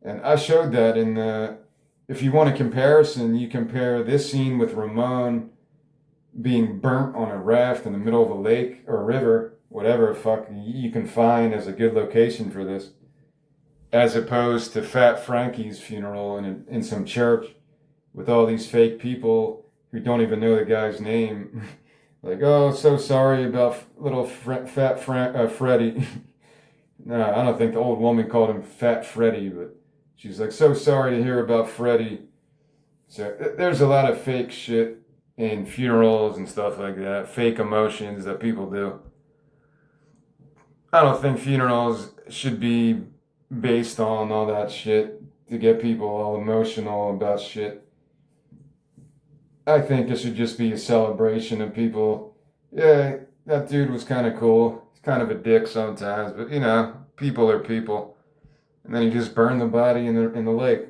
A: And I showed that in the. If you want a comparison, you compare this scene with Ramon being burnt on a raft in the middle of a lake or a river, whatever the fuck you can find as a good location for this, as opposed to Fat Frankie's funeral in some church with all these fake people who don't even know the guy's name. Like, oh, so sorry about little Freddie. No, I don't think the old woman called him Fat Freddie, but she's like, so sorry to hear about Freddie. So there's a lot of fake shit in funerals and stuff like that, fake emotions that people do. I don't think funerals should be based on all that shit to get people all emotional about shit. I think it should just be a celebration of people. Yeah, that dude was kind of cool. He's kind of a dick sometimes, but you know, people are people. And then he just burned the body in the lake.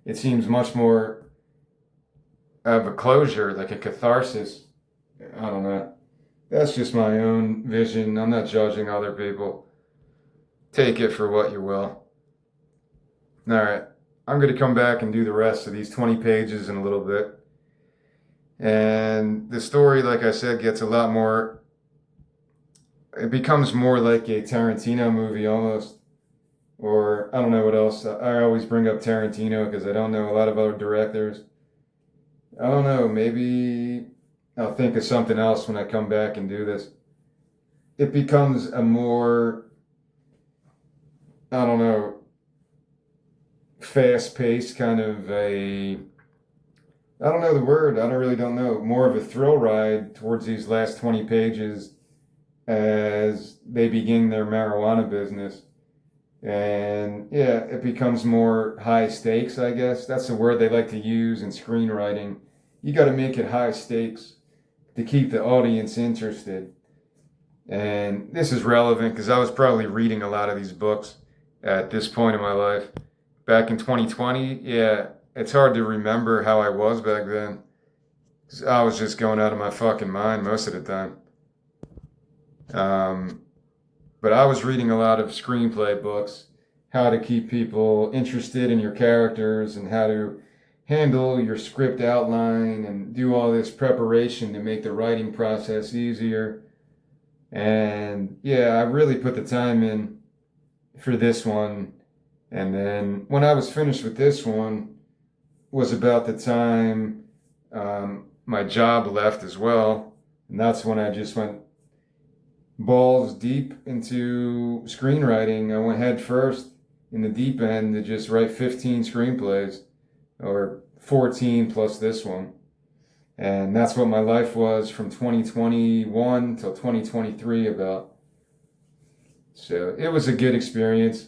A: It seems much more of a closure, like a catharsis. I don't know. That's just my own vision. I'm not judging other people. Take it for what you will. All right. I'm going to come back and do the rest of these 20 pages in a little bit. And the story, like I said, gets a lot more. It becomes more like a Tarantino movie almost. Or I don't know what else. I always bring up Tarantino because I don't know a lot of other directors. I don't know. Maybe I'll think of something else when I come back and do this. It becomes a more, I don't know, fast-paced kind of a, I don't know the word, don't know, more of a thrill ride towards these last 20 pages as they begin their marijuana business. And yeah, it becomes more high stakes, I guess. That's the word they like to use in screenwriting. You got to make it high stakes to keep the audience interested. And this is relevant because I was probably reading a lot of these books at this point in my life. Back in 2020, yeah, it's hard to remember how I was back then. 'Cause I was just going out of my fucking mind most of the time. But I was reading a lot of screenplay books, how to keep people interested in your characters and how to handle your script outline and do all this preparation to make the writing process easier. And yeah, I really put the time in for this one. And then when I was finished with this one was about the time my job left as well. And that's when I just went balls deep into screenwriting. I went head first in the deep end to just write 15 screenplays, or 14 plus this one. And that's what my life was from 2021 till 2023 about. So it was a good experience.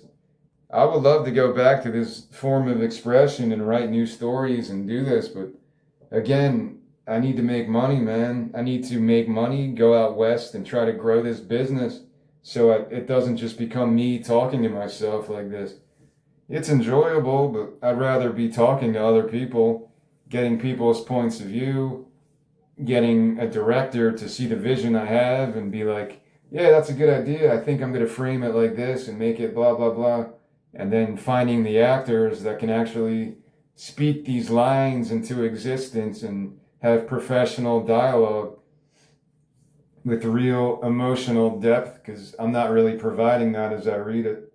A: I would love to go back to this form of expression and write new stories and do this, but again, I need to make money, man. I need to make money, go out west and try to grow this business so it doesn't just become me talking to myself like this. It's enjoyable, but I'd rather be talking to other people, getting people's points of view, getting a director to see the vision I have and be like, yeah, that's a good idea. I think I'm going to frame it like this and make it blah, blah, blah. And then finding the actors that can actually speak these lines into existence and have professional dialogue with real emotional depth, because I'm not really providing that as I read it.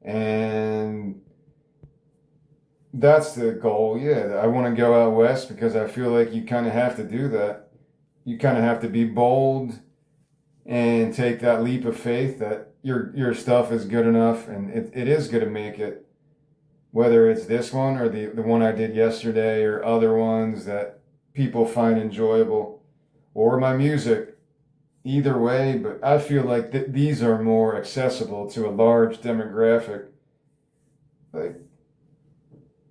A: And that's the goal. Yeah, I want to go out west because I feel like you kind of have to do that. You kind of have to be bold and take that leap of faith that your stuff is good enough, and it is going to make it. Whether it's this one or the one I did yesterday or other ones that people find enjoyable, or my music, either way, but I feel like these are more accessible to a large demographic. Like,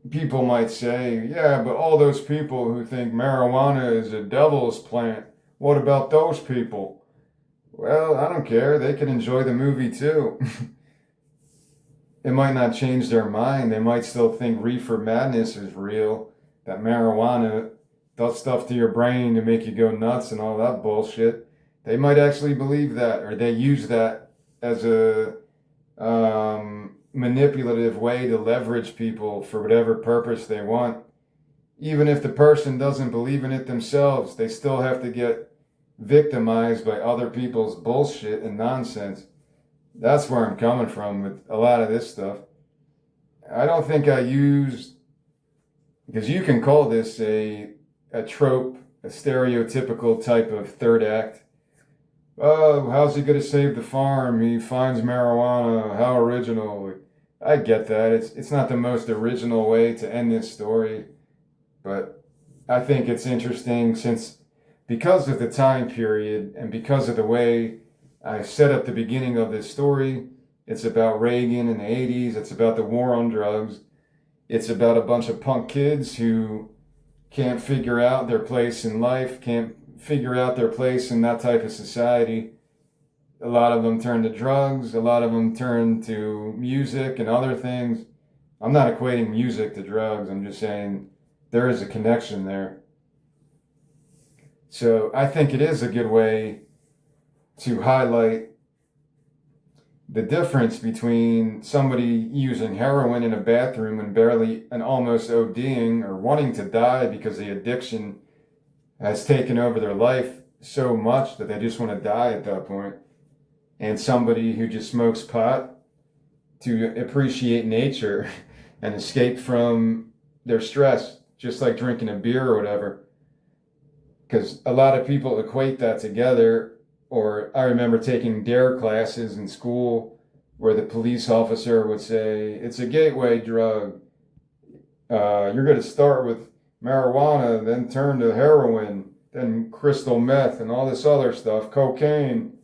A: people might say, yeah, but all those people who think marijuana is a devil's plant, what about those people? Well, I don't care. They can enjoy the movie too. It might not change their mind. They might still think reefer madness is real, that marijuana does stuff to your brain to make you go nuts and all that bullshit. They might actually believe that, or they use that as a manipulative way to leverage people for whatever purpose they want. Even if the person doesn't believe in it themselves, they still have to get victimized by other people's bullshit and nonsense. That's where I'm coming from with a lot of this stuff. I don't think I used, because you can call this a trope, a stereotypical type of third act. Oh, how's he going to save the farm? He finds marijuana. How original. I get that. It's not the most original way to end this story, but I think it's interesting because of the time period and because of the way I set up the beginning of this story. It's about Reagan in the 80s. It's about the war on drugs. It's about a bunch of punk kids who can't figure out their place in life, can't figure out their place in that type of society. A lot of them turn to drugs. A lot of them turn to music and other things. I'm not equating music to drugs. I'm just saying there is a connection there. So I think it is a good way to highlight the difference between somebody using heroin in a bathroom and almost ODing or wanting to die because the addiction has taken over their life so much that they just want to die at that point. And somebody who just smokes pot to appreciate nature and escape from their stress, just like drinking a beer or whatever. Because a lot of people equate that together. Or I remember taking DARE classes in school where the police officer would say, it's a gateway drug. You're going to start with marijuana, then turn to heroin, then crystal meth and all this other stuff, cocaine.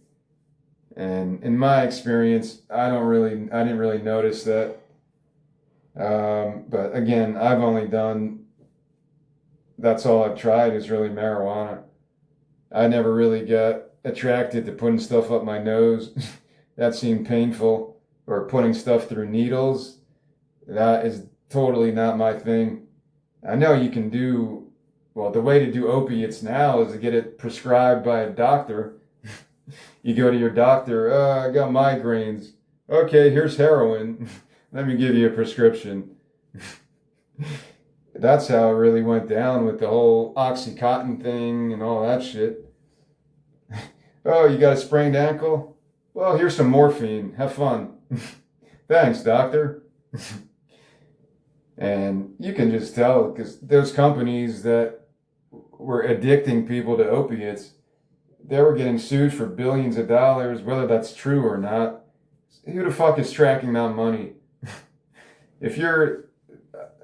A: And in my experience, I didn't really notice that. But again, that's all I've tried is really marijuana. I never really got attracted to putting stuff up my nose. That seemed painful. Or putting stuff through needles. That is totally not my thing. I know you can the way to do opiates now is to get it prescribed by a doctor. You go to your doctor, I got migraines. Okay, here's heroin. Let me give you a prescription. That's how it really went down with the whole Oxycontin thing and all that shit. Oh, you got a sprained ankle? Well, here's some morphine. Have fun. Thanks, doctor. And you can just tell because those companies that were addicting people to opiates, they were getting sued for billions of dollars, whether that's true or not. Who the fuck is tracking that money? If you're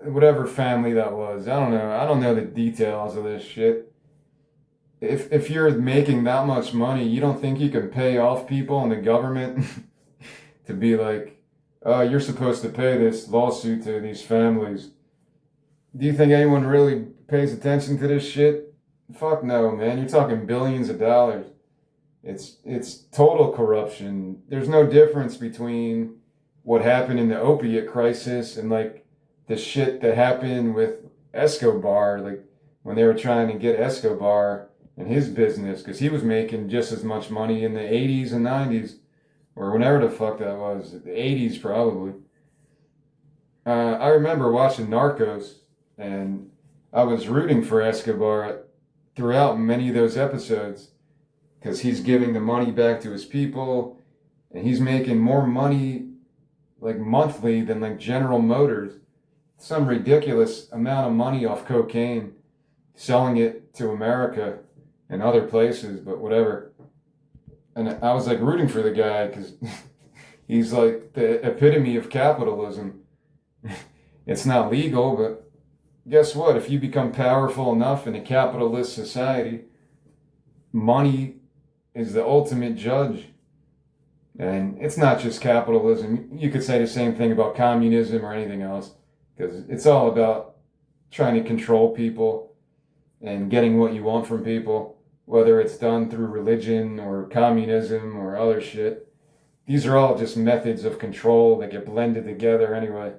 A: whatever family that was, I don't know. I don't know the details of this shit. If you're making that much money, you don't think you can pay off people in the government to be like, oh, you're supposed to pay this lawsuit to these families. Do you think anyone really pays attention to this shit? Fuck no, man. You're talking billions of dollars. It's total corruption. There's no difference between what happened in the opiate crisis and like the shit that happened with Escobar, like when they were trying to get Escobar and his business, because he was making just as much money in the 80s and 90s, or whenever the fuck that was, the 80s probably. I remember watching Narcos, and I was rooting for Escobar throughout many of those episodes because he's giving the money back to his people, and he's making more money like monthly than like General Motors. Some ridiculous amount of money off cocaine, selling it to America and other places, but whatever. And I was like rooting for the guy because he's like the epitome of capitalism. It's not legal, but guess what? If you become powerful enough in a capitalist society, money is the ultimate judge. And it's not just capitalism. You could say the same thing about communism or anything else, because it's all about trying to control people and getting what you want from people, whether it's done through religion or communism or other shit. These are all just methods of control that get blended together anyway.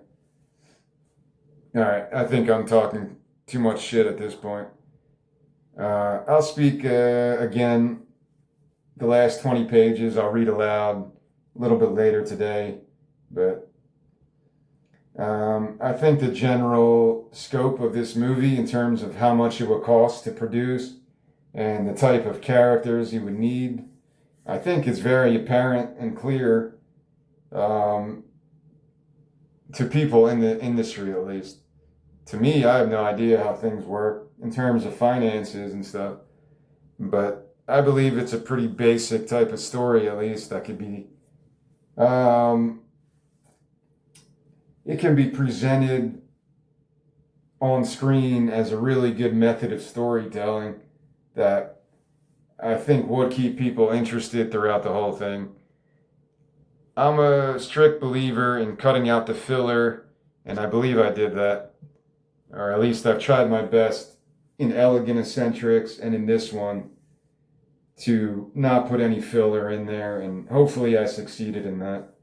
A: All right, I think I'm talking too much shit at this point. I'll speak again. The last 20 pages I'll read aloud a little bit later today, but I think the general scope of this movie in terms of how much it would cost to produce and the type of characters you would need, I think it's very apparent and clear to people in the industry at least. To me, I have no idea how things work in terms of finances and stuff, but I believe it's a pretty basic type of story, at least, that could be, um, it can be presented on screen as a really good method of storytelling that I think would keep people interested throughout the whole thing. I'm a strict believer in cutting out the filler, and I believe I did that. Or at least I've tried my best in Elegant Eccentrics and in this one to not put any filler in there, and hopefully I succeeded in that.